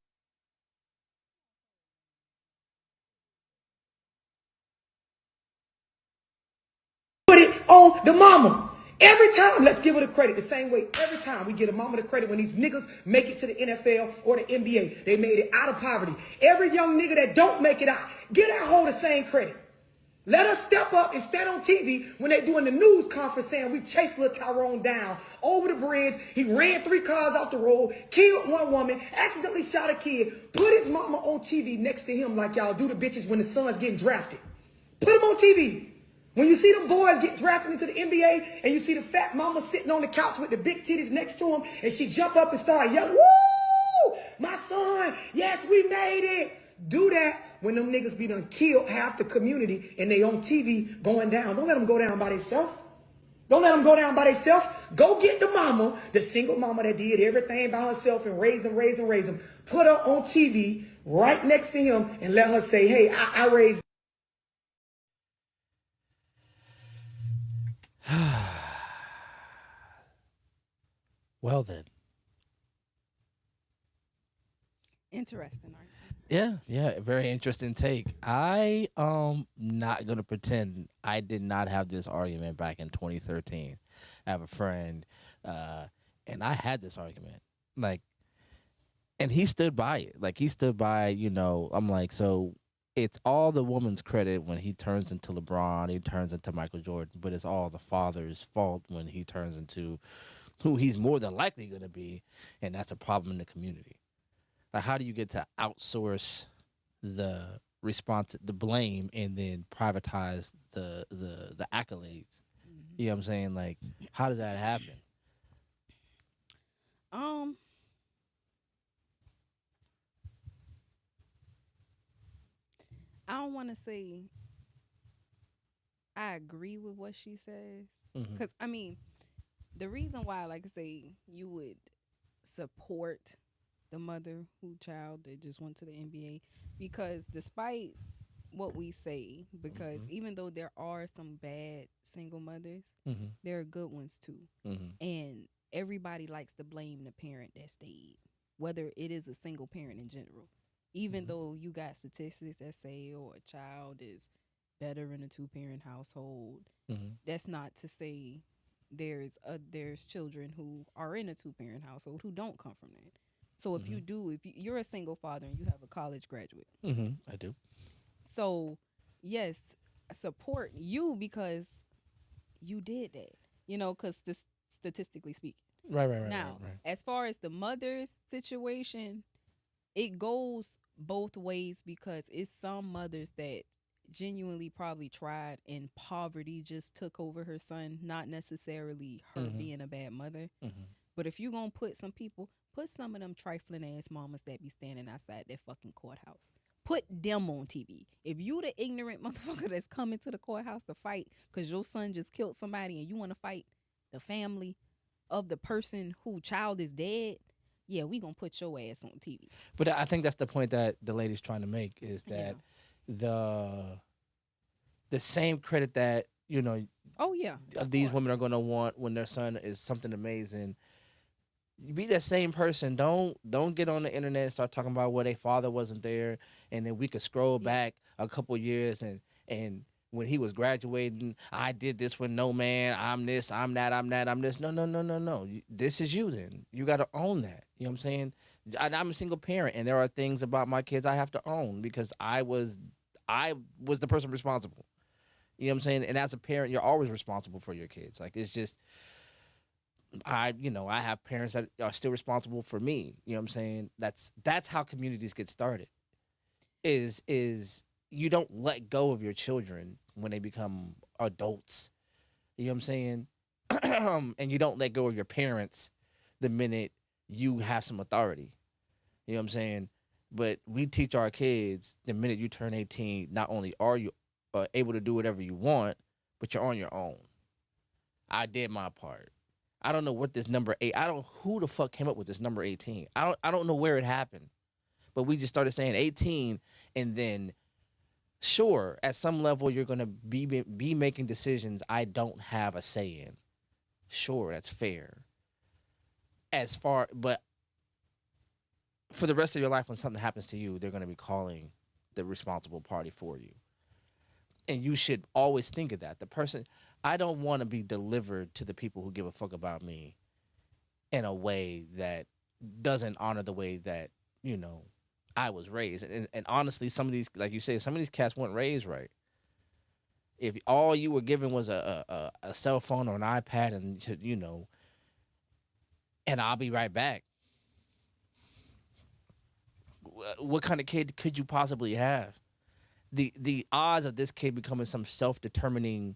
put it on the mama. Every time, let's give her the credit the same way. Every time we get a mama the credit when these niggas make it to the NFL or the NBA. They made it out of poverty. Every young nigga that don't make it out, get that hoe the same credit. Let us step up and stand on TV when they doing the news conference saying we chased little Tyrone down over the bridge. He ran 3 cars off the road, killed 1 woman, accidentally shot a kid, put his mama on TV next to him like y'all do the bitches when the son's getting drafted. Put him on TV. When you see them boys get drafted into the NBA and you see the fat mama sitting on the couch with the big titties next to him and she jump up and start yelling, woo, my son, yes, we made it. Do that when them niggas be done killed half the community and they on TV going down. Don't let them go down by themselves. Don't let them go down by themselves. Go get the mama, the single mama that did everything by herself and raised them. Put her on TV right next to him and let her say, hey, I raised. Well then. Interesting argument. Yeah, very interesting take. I not gonna pretend I did not have this argument back in 2013. I have a friend, and I had this argument, like, and he stood by it. Like he stood by, I'm like, so it's all the woman's credit when he turns into LeBron, he turns into Michael Jordan, but it's all the father's fault when he turns into who he's more than likely gonna be, and that's a problem in the community. Like, how do you get to outsource the response, the blame, and then privatize the accolades? Mm-hmm. You know what I'm saying? Like, how does that happen? I don't want to say I agree with what she says, because I mean, the reason why, like I say, you would support the mother who child that just went to the NBA, because despite what we say, because even though there are some bad single mothers, there are good ones too. And everybody likes to blame the parent that stayed, whether it is a single parent in general. Even though you got statistics that say, a child is better in a 2-parent household, that's not to say there's children who are in a 2-parent household who don't come from that. So if you're a single father and you have a college graduate, I do. So yes, support you because you did that, because statistically speaking. Right. Now, right. as far as the mother's situation, it goes both ways, because it's some mothers that genuinely probably tried and poverty just took over her son, not necessarily her being a bad mother. But if you're going to put some of them trifling ass mamas that be standing outside that fucking courthouse. Put them on TV. If you the ignorant motherfucker that's coming to the courthouse to fight because your son just killed somebody and you want to fight the family of the person whose child is dead, yeah, we gonna put your ass on TV. But I think that's the point that the lady's trying to make, is that the same credit that, oh yeah, these women are going to want when their son is something amazing, Be that same person. Don't get on the internet and start talking about where their father wasn't there, and then we could scroll back a couple years and when he was graduating, I did this with no man. I'm this. I'm that. I'm that. I'm this. No, no, no, no, no. This is you. Then you got to own that. You know what I'm saying? I'm a single parent, and there are things about my kids I have to own because I was the person responsible. You know what I'm saying? And as a parent, you're always responsible for your kids. Like it's just I have parents that are still responsible for me. You know what I'm saying? That's how communities get started. Is you don't let go of your children when they become adults. You know what I'm saying? And you don't let go of your parents the minute you have some authority. You know what I'm saying? But we teach our kids the minute you turn 18, not only are you able to do whatever you want, but you're on your own. I did my part. I don't know what this number eight. I don't who the fuck came up with this number 18. I don't know where it happened, but we just started saying 18, and then sure, at some level you're gonna be making decisions I don't have a say in. Sure, that's fair. But for the rest of your life, when something happens to you, they're gonna be calling the responsible party for you, and you should always think of that. The person I don't want to be delivered to the people who give a fuck about me in a way that doesn't honor the way that I was raised. And honestly, some of these, like you say, some of these cats weren't raised right. If all you were given was a cell phone or an iPad, and I'll be right back. What kind of kid could you possibly have? The odds of this kid becoming some self-determining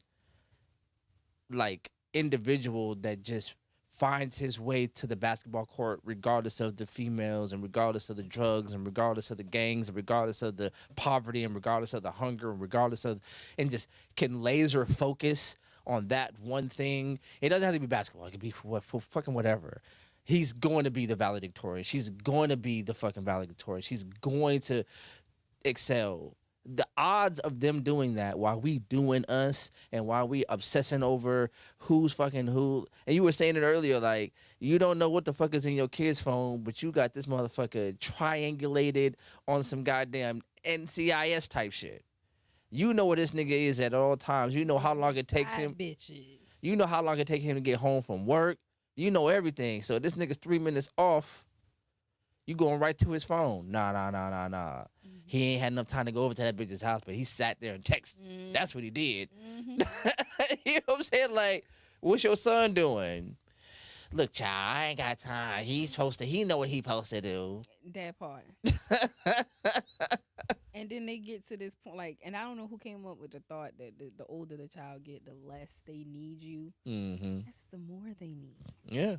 like individual that just finds his way to the basketball court regardless of the females and regardless of the drugs and regardless of the gangs and regardless of the poverty and regardless of the hunger and regardless of and just can laser focus on that one thing. It doesn't have to be basketball. It could be for fucking whatever. He's going to be the valedictorian. She's going to be the fucking valedictorian. She's going to excel. The odds of them doing that while we doing us and while we obsessing over who's fucking who, and you were saying it earlier, like you don't know what the fuck is in your kid's phone, but you got this motherfucker triangulated on some goddamn NCIS type shit. You know where this nigga is at all times. You know how long it takes him. Bitches. You know how long it takes him to get home from work. You know everything. So this nigga's 3 minutes off. You going right to his phone. Nah. Mm-hmm. He ain't had enough time to go over to that bitch's house, but he sat there and texted. Mm-hmm. That's what he did. Mm-hmm. You know what I'm saying? Like, what's your son doing? Look, child, I ain't got time. He know what he supposed to do. That part. And then they get to this point, like, and I don't know who came up with the thought that the older the child get, the less they need you. Mm-hmm. That's the more they need. Yeah.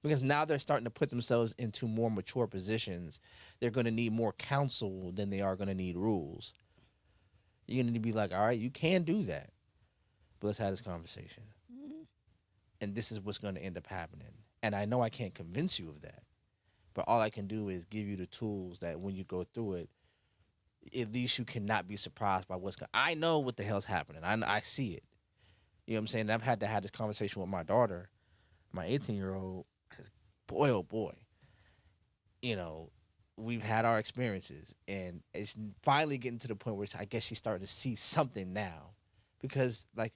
Because now they're starting to put themselves into more mature positions. They're going to need more counsel than they are going to need rules. You're going to be like, all right, you can do that. But let's have this conversation. Mm-hmm. And this is what's going to end up happening. And I know I can't convince you of that. But all I can do is give you the tools that when you go through it, at least you cannot be surprised by what's going on. I know what the hell's happening. I see it. You know what I'm saying? And I've had to have this conversation with my daughter, my 18-year-old. Boy, oh boy, we've had our experiences, and it's finally getting to the point where I guess she's starting to see something now, because like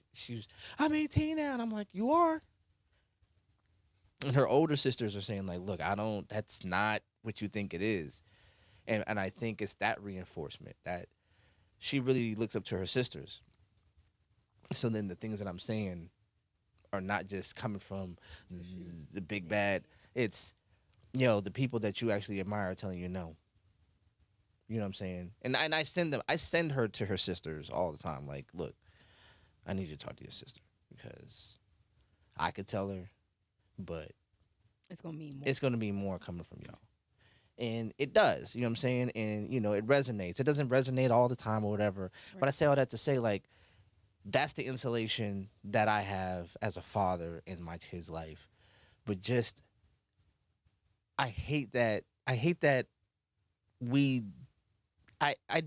I'm 18 now, and I'm like, you are, and her older sisters are saying like, look, that's not what you think it is, and I think it's that reinforcement that she really looks up to her sisters. So then the things that I'm saying are not just coming from the big bad. It's, the people that you actually admire are telling you no. You know what I'm saying? And I send her to her sisters all the time. Like, look, I need you to talk to your sister because I could tell her, but it's gonna mean more. It's gonna be more coming from y'all. And it does, you know what I'm saying? And it resonates. It doesn't resonate all the time or whatever. Right. But I say all that to say, like, that's the insulation that I have as a father in my kid's life. But just I hate that I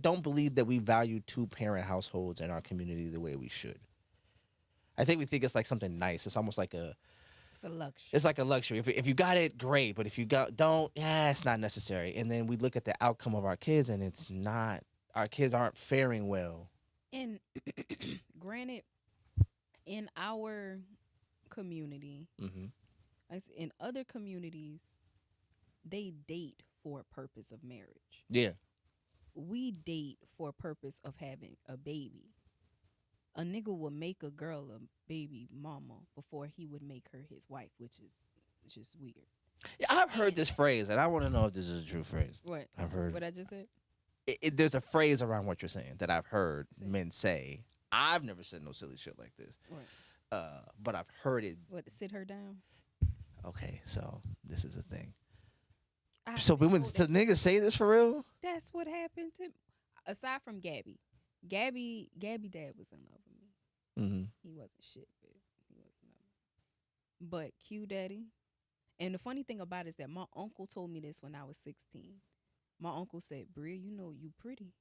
don't believe that we value two-parent households in our community the way we should. I think we think it's like something nice. It's almost like a It's a luxury. It's like a luxury. If you got it, great. But if you don't, yeah, it's not necessary. And then we look at the outcome of our kids, and it's not. Our kids aren't faring well. And granted, in our community, Mm-hmm. in other communities, they date for a purpose of marriage. Yeah. We date for a purpose of having a baby. A nigga will make a girl a baby mama before he would make her his wife, which is just weird. Yeah, I've heard this phrase, and I want to know if this is a true phrase. What? I've heard. What I just said? There's a phrase around what you're saying that I've heard men say. I've never said no silly shit like this. What? But I've heard it. What? Sit her down. Okay, so this is a thing. I So didn't when know the that. niggas say this for real? That's what happened to. Aside from Gabby dad was in love with me. Mm-hmm. He wasn't shit, but he was in love. But Q Daddy, and the funny thing about it is that my uncle told me this when I was 16. My uncle said, "Bria, you know you pretty.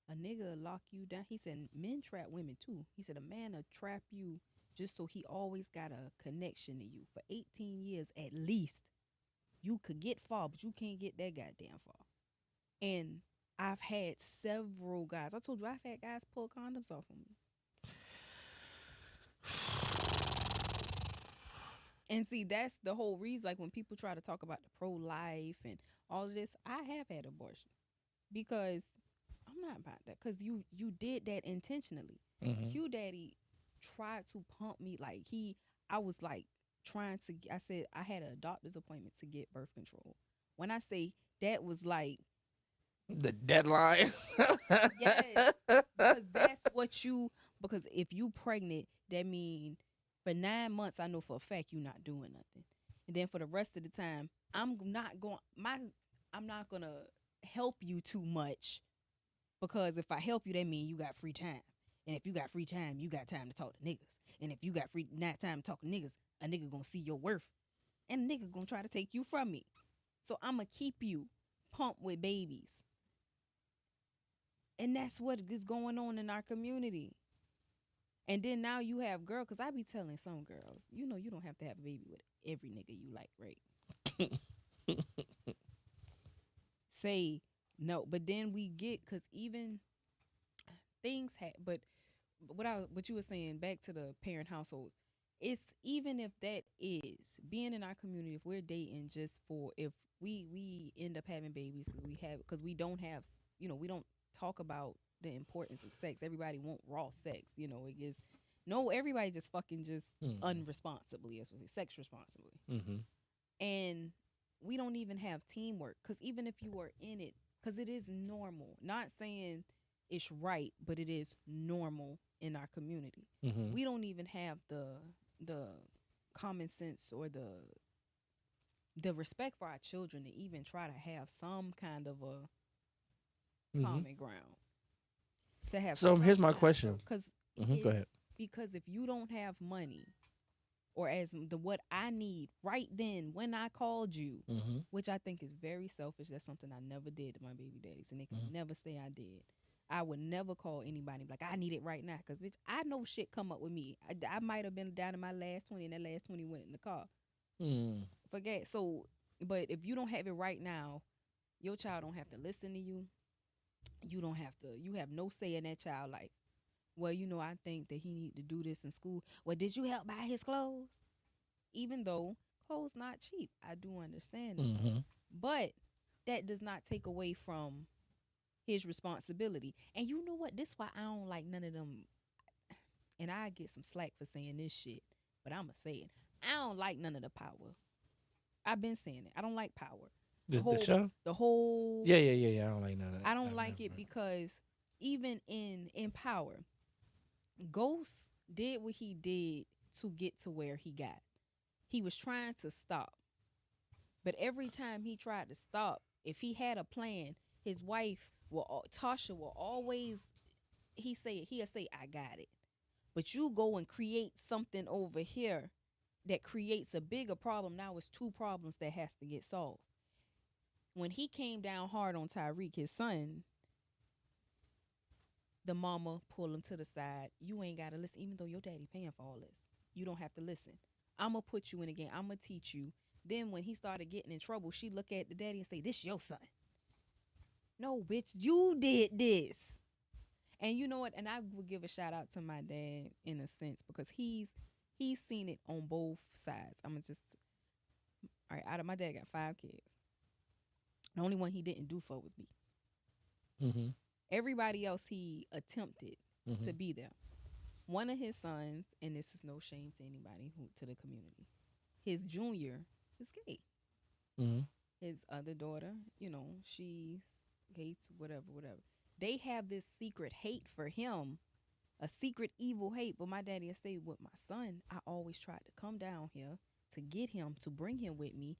A nigga lock you down." He said, "Men trap women too." He said, "A man will trap you just so he always got a connection to you for 18 years at least. You could get far, but you can't get that goddamn far." And I've had several guys. I told you I've had guys pull condoms off of me. And see, that's the whole reason. Like when people try to talk about the pro-life and all of this, I have had abortion because I'm not about that. Because you did that intentionally. Mm-hmm. Q Daddy tried to pump me I was like trying to. I said I had a doctor's appointment to get birth control. When I say that was like The deadline. yes, because that's what you. Because if you pregnant, that mean for 9 months I know for a fact you not doing nothing, and then for the rest of the time I'm not gonna help you too much, because if I help you, that mean you got free time, and if you got free time, you got time to talk to niggas, and if you got free not time to talk to niggas, a nigga gonna see your worth, and a nigga gonna try to take you from me, so I'ma keep you pumped with babies. And that's what is going on in our community. And then now you have girls, because I be telling some girls, you know, you don't have to have a baby with every nigga you like, right? Say no. But then we get, because even things but what you were saying, back to the parent households, it's even if that is being in our community, if we're dating just for, if we end up having babies because we don't have, you know, we don't talk about the importance of sex. Everybody want raw sex, you know. It is no, everybody just fucking just unresponsibly, as we say, sex responsibly, and we don't even have teamwork. Because even if you are in it, because it is normal. Not saying it's right, but it is normal in our community. We don't even have the common sense or the respect for our children to even try to have some kind of a common ground. To have. So here's my question. Because Go ahead. Because if you don't have money, or as what I need right then when I called you, which I think is very selfish. That's something I never did to my baby daddies, and they can never say I did. I would never call anybody like, I need it right now, because bitch, I know shit come up with me. I might have been down in my last 20, and that last 20 went in the car. Forget. So, but if you don't have it right now, your child don't have to listen to you. You don't have to. You have no say in that child life. Well, you know, I think that he need to do this in school. Well, did you help buy his clothes? Even though clothes not cheap, I do understand it. But that does not take away from his responsibility. And you know what? This why I don't like none of them. And I get some slack for saying this shit, but I'ma say it. I don't like none of the power. I've been saying it. I don't like power. The show? The whole. Yeah. I don't like none of that. I don't like it because even in Power, Ghost did what he did to get to where he got. He was trying to stop. But every time he tried to stop, if he had a plan, his wife, Tasha, will always, he'll say, I got it. But you go and create something over here that creates a bigger problem. Now it's two problems that has to get solved. When he came down hard on Tyreek, his son, the mama pulled him to the side. You ain't got to listen, even though your daddy paying for all this. You don't have to listen. I'm gonna put you in the game. I'm gonna teach you. Then when he started getting in trouble, she look at the daddy and say, "This your son." No, bitch, you did this. And you know what? And I would give a shout out to my dad in a sense because he's seen it on both sides. I'm gonna just all right. Out of my dad got 5 kids. The only one he didn't do for was me. Mm-hmm. Everybody else he attempted Mm-hmm. to be there. One of his sons, and this is no shame to anybody to the community, his junior is gay. Mm-hmm. His other daughter, she's hates whatever. They have this secret hate for him, a secret evil hate. But my daddy will say, with my son, I always tried to come down here to get him, to bring him with me,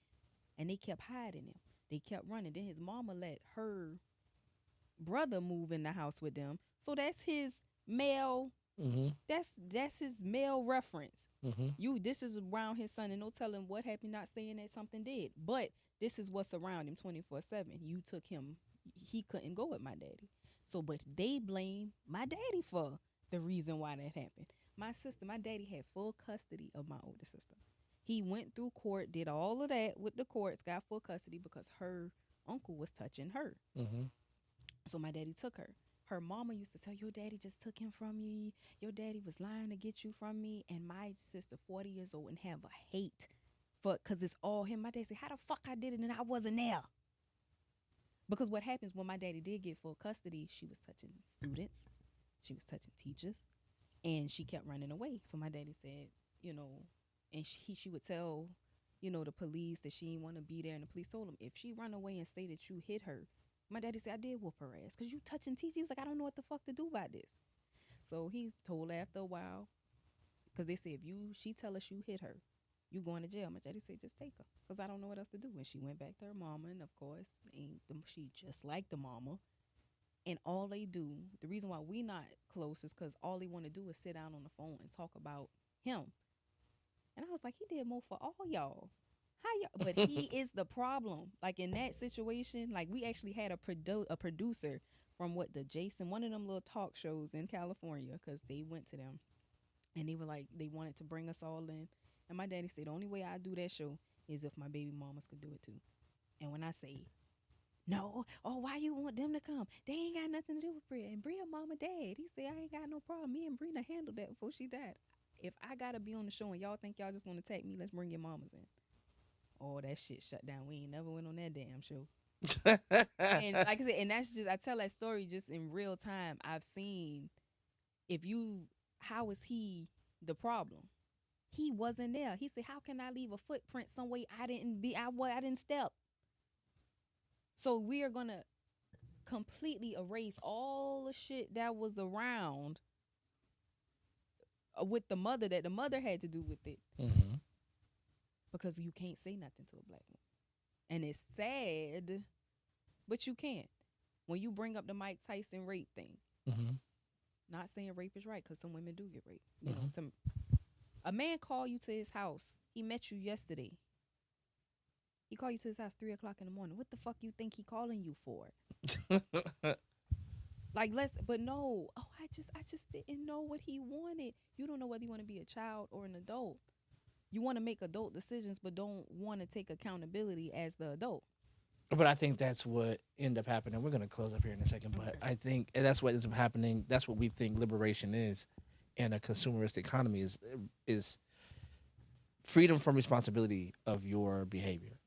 and they kept hiding him. They kept running. Then his mama let her brother move in the house with them. So that's his male. Mm-hmm. That's his male reference. Mm-hmm. This is around his son, and no telling what happened. Not saying that something did, but this is what's around him 24/7. You took him. He couldn't go with my daddy. So, but they blame my daddy for the reason why that happened. My daddy had full custody of my older sister. He went through court, did all of that with the courts, got full custody because her uncle was touching her. Mm-hmm. So my daddy took her. Her mama used to tell, your daddy just took him from you. Your daddy was lying to get you from me. And my sister, 40 years old, and have a hate for, because it's all him. My dad said, how the fuck I did it and I wasn't there? Because what happens when my daddy did get full custody, she was touching students. She was touching teachers. And she kept running away. So my daddy said, and she would tell, the police that she didn't want to be there. And the police told him, if she run away and say that you hit her, my daddy said, I did whoop her ass because you touching teachers. He was like, I don't know what the fuck to do about this. So he's told after a while, because they said, she tell us you hit her, you going to jail. My daddy said, just take her because I don't know what else to do. And she went back to her mama. And, of course, she just like the mama. And all they do, the reason why we not close is because all they want to do is sit down on the phone and talk about him. And I was like, he did more for all y'all. But he is the problem. Like in that situation, like we actually had a producer from one of them little talk shows in California, because they went to them and they were like, they wanted to bring us all in. And my daddy said, the only way I do that show is if my baby mamas could do it too. And when I say, no, why you want them to come? They ain't got nothing to do with Bria. And Bria mama dad. He said, I ain't got no problem. Me and Brina handled that before she died. If I got to be on the show and y'all think y'all just going to attack me, let's bring your mamas in. Oh, that shit shut down. We ain't never went on that damn show. And like I said, and that's just, I tell that story just in real time. I've seen, how is he the problem? He wasn't there. He said, how can I leave a footprint somewhere I didn't step? So we are going to completely erase all the shit that was around with the mother, that the mother had to do with it. Mm-hmm. Because you can't say nothing to a black woman. And it's sad, but you can't. When you bring up the Mike Tyson rape thing, not saying rape is right, because some women do get raped. You know, a man called you to his house. He met you yesterday. He called you to his house 3 o'clock in the morning. What the fuck you think he calling you for? But no. Oh, I just didn't know what he wanted. You don't know whether you want to be a child or an adult. You want to make adult decisions, but don't want to take accountability as the adult. But I think that's what ended up happening. We're going to close up here in a second, but I think that's what ends up happening. That's what we think liberation is in a consumerist economy is freedom from responsibility of your behavior.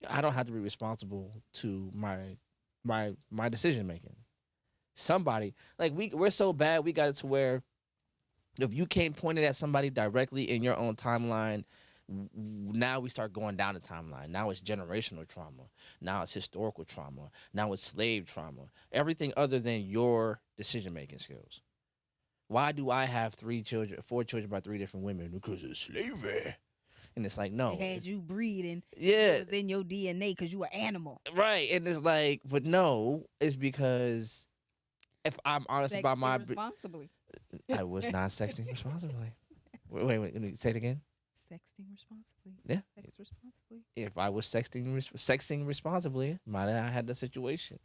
I don't have to be responsible to my decision making. Somebody, like we're so bad, we got it to where if you can't point it at somebody directly in your own timeline, now we start going down the timeline. Now it's generational trauma. Now it's historical trauma. Now it's slave trauma. Everything other than your decision-making skills. Why do I have 4 children by 3 different women? Because of slavery. And it's like, no. They had you breeding. Yeah. It was in your DNA because you were animal. Right. And it's like, but no, it's because if I'm honest about my... responsibly. I was not sexting responsibly. Wait, let me say it again. Sexting responsibly. Yeah. Sex responsibly. If I was sexting responsibly, I had the situation.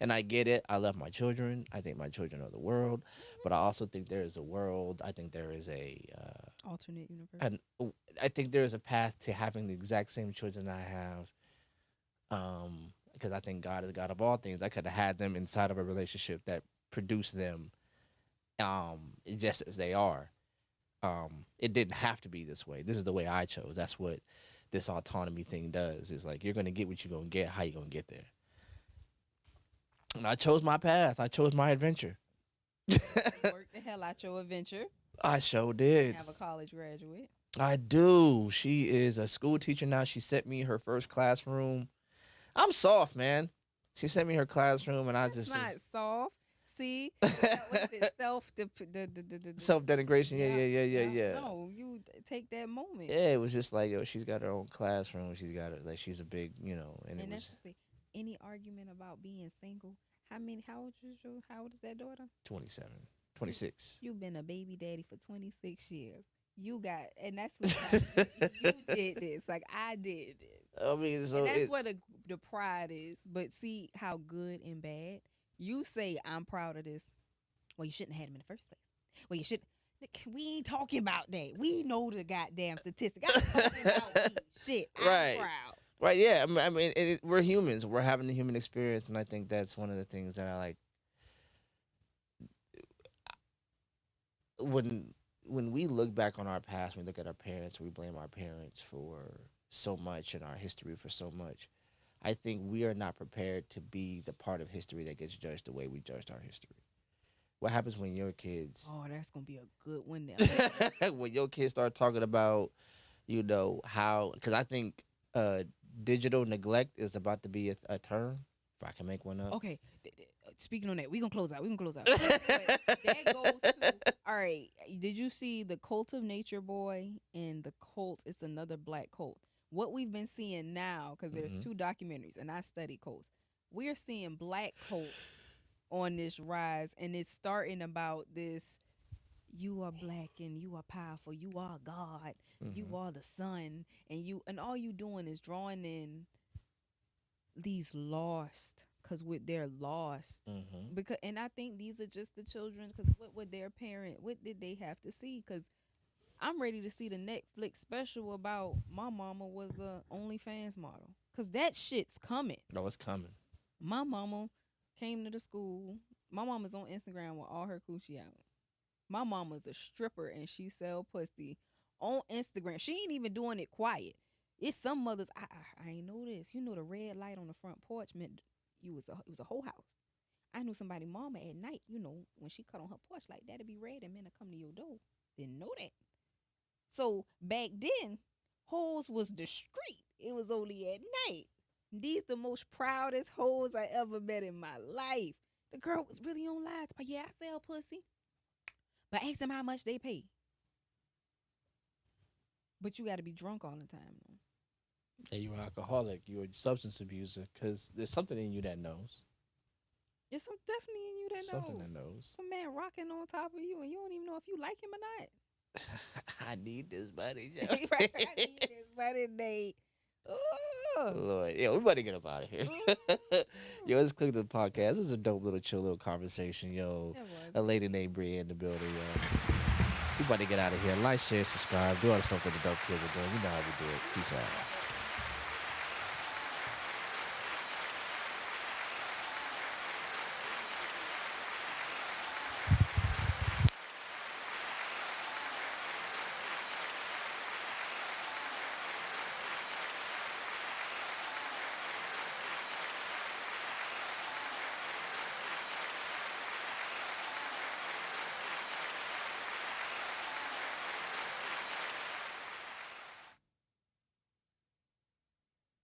And I get it. I love my children. I think my children are the world. But I also think there is a world. I think there is a Alternate universe. And I think there is a path to having the exact same children I have. Because I think God is God of all things. I could have had them inside of a relationship that produced them, just as they are. It didn't have to be this way. This is the way I chose. That's what this autonomy thing does. It's like you're gonna get what you're gonna get. How you gonna get there? And I chose my path. I chose my adventure. Work the hell out your adventure. I sure did. Have a college graduate. I do. She is a school teacher now. She sent me her first classroom. I'm soft, man. She sent me her classroom, and I That's just not soft. See, what's it? self denigration. Yeah. No, you take that moment. Yeah, it was just like, yo, she's got her own classroom. She's got like she's a big, and it that's was the thing. Any argument about being single? How old is that daughter? 27, 26. You've been a baby daddy for 26 years. You got, and that's what you did this. Like I did this. I mean, so and that's where the pride is. But see how good and bad. You say I'm proud of this. Well, you shouldn't have had him in the first place. Well, you should. We ain't talking about that. We know the goddamn statistic. I'm talking about me. Shit. I'm Right. proud. Right, yeah. I mean, we're humans. We're having the human experience, and I think that's one of the things that I like. When we look back on our past, we look at our parents, we blame our parents for so much and our history for so much. I think we are not prepared to be the part of history that gets judged the way we judged our history. What happens when your kids... Oh, that's going to be a good one now. when your kids start talking about, how... Because I think digital neglect is about to be a term, if I can make one up. Okay. Speaking on that, we're going to close out. But that goes to... All right. Did you see the Cult of Nature Boy and the Cult? It's another black cult. What we've been seeing now, because there's two documentaries, and I study cults. We're seeing black cults on this rise, and it's starting about this: you are black and you are powerful, you are God, you are the sun, and all you doing is drawing in these lost, because they're lost. Because, and I think these are just the children, because what did they have to see? Because I'm ready to see the Netflix special about my mama was the OnlyFans model. Because that shit's coming. No, it's coming. My mama came to the school. My mama's on Instagram with all her coochie out. My mama's a stripper and she sell pussy on Instagram. She ain't even doing it quiet. It's some mothers, I ain't know this. You know the red light on the front porch meant it was a whole house. I knew somebody mama at night, when she cut on her porch like that'd be red and men to come to your door. Didn't know that. So back then, hoes was discreet. It was only at night. These the most proudest hoes I ever met in my life. The girl was really on live. But yeah, I sell pussy. But ask them how much they pay. But you got to be drunk all the time. Yeah, you're an alcoholic. You're a substance abuser because there's something in you that knows. There's some definitely in you that Something knows. that knows. Some man rocking on top of you and you don't even know if you like him or not. I need this money, Joe. Right, I need this money, Nate. Oh. Lord, yeah, we better get up out of here. Yo, let's click the podcast. This is a dope little chill little conversation, yo. A lady named Bria in the building, yo. We about to get out of here. Like, share, subscribe, do all the stuff that the dope kids are doing. You know how we do it. Peace out.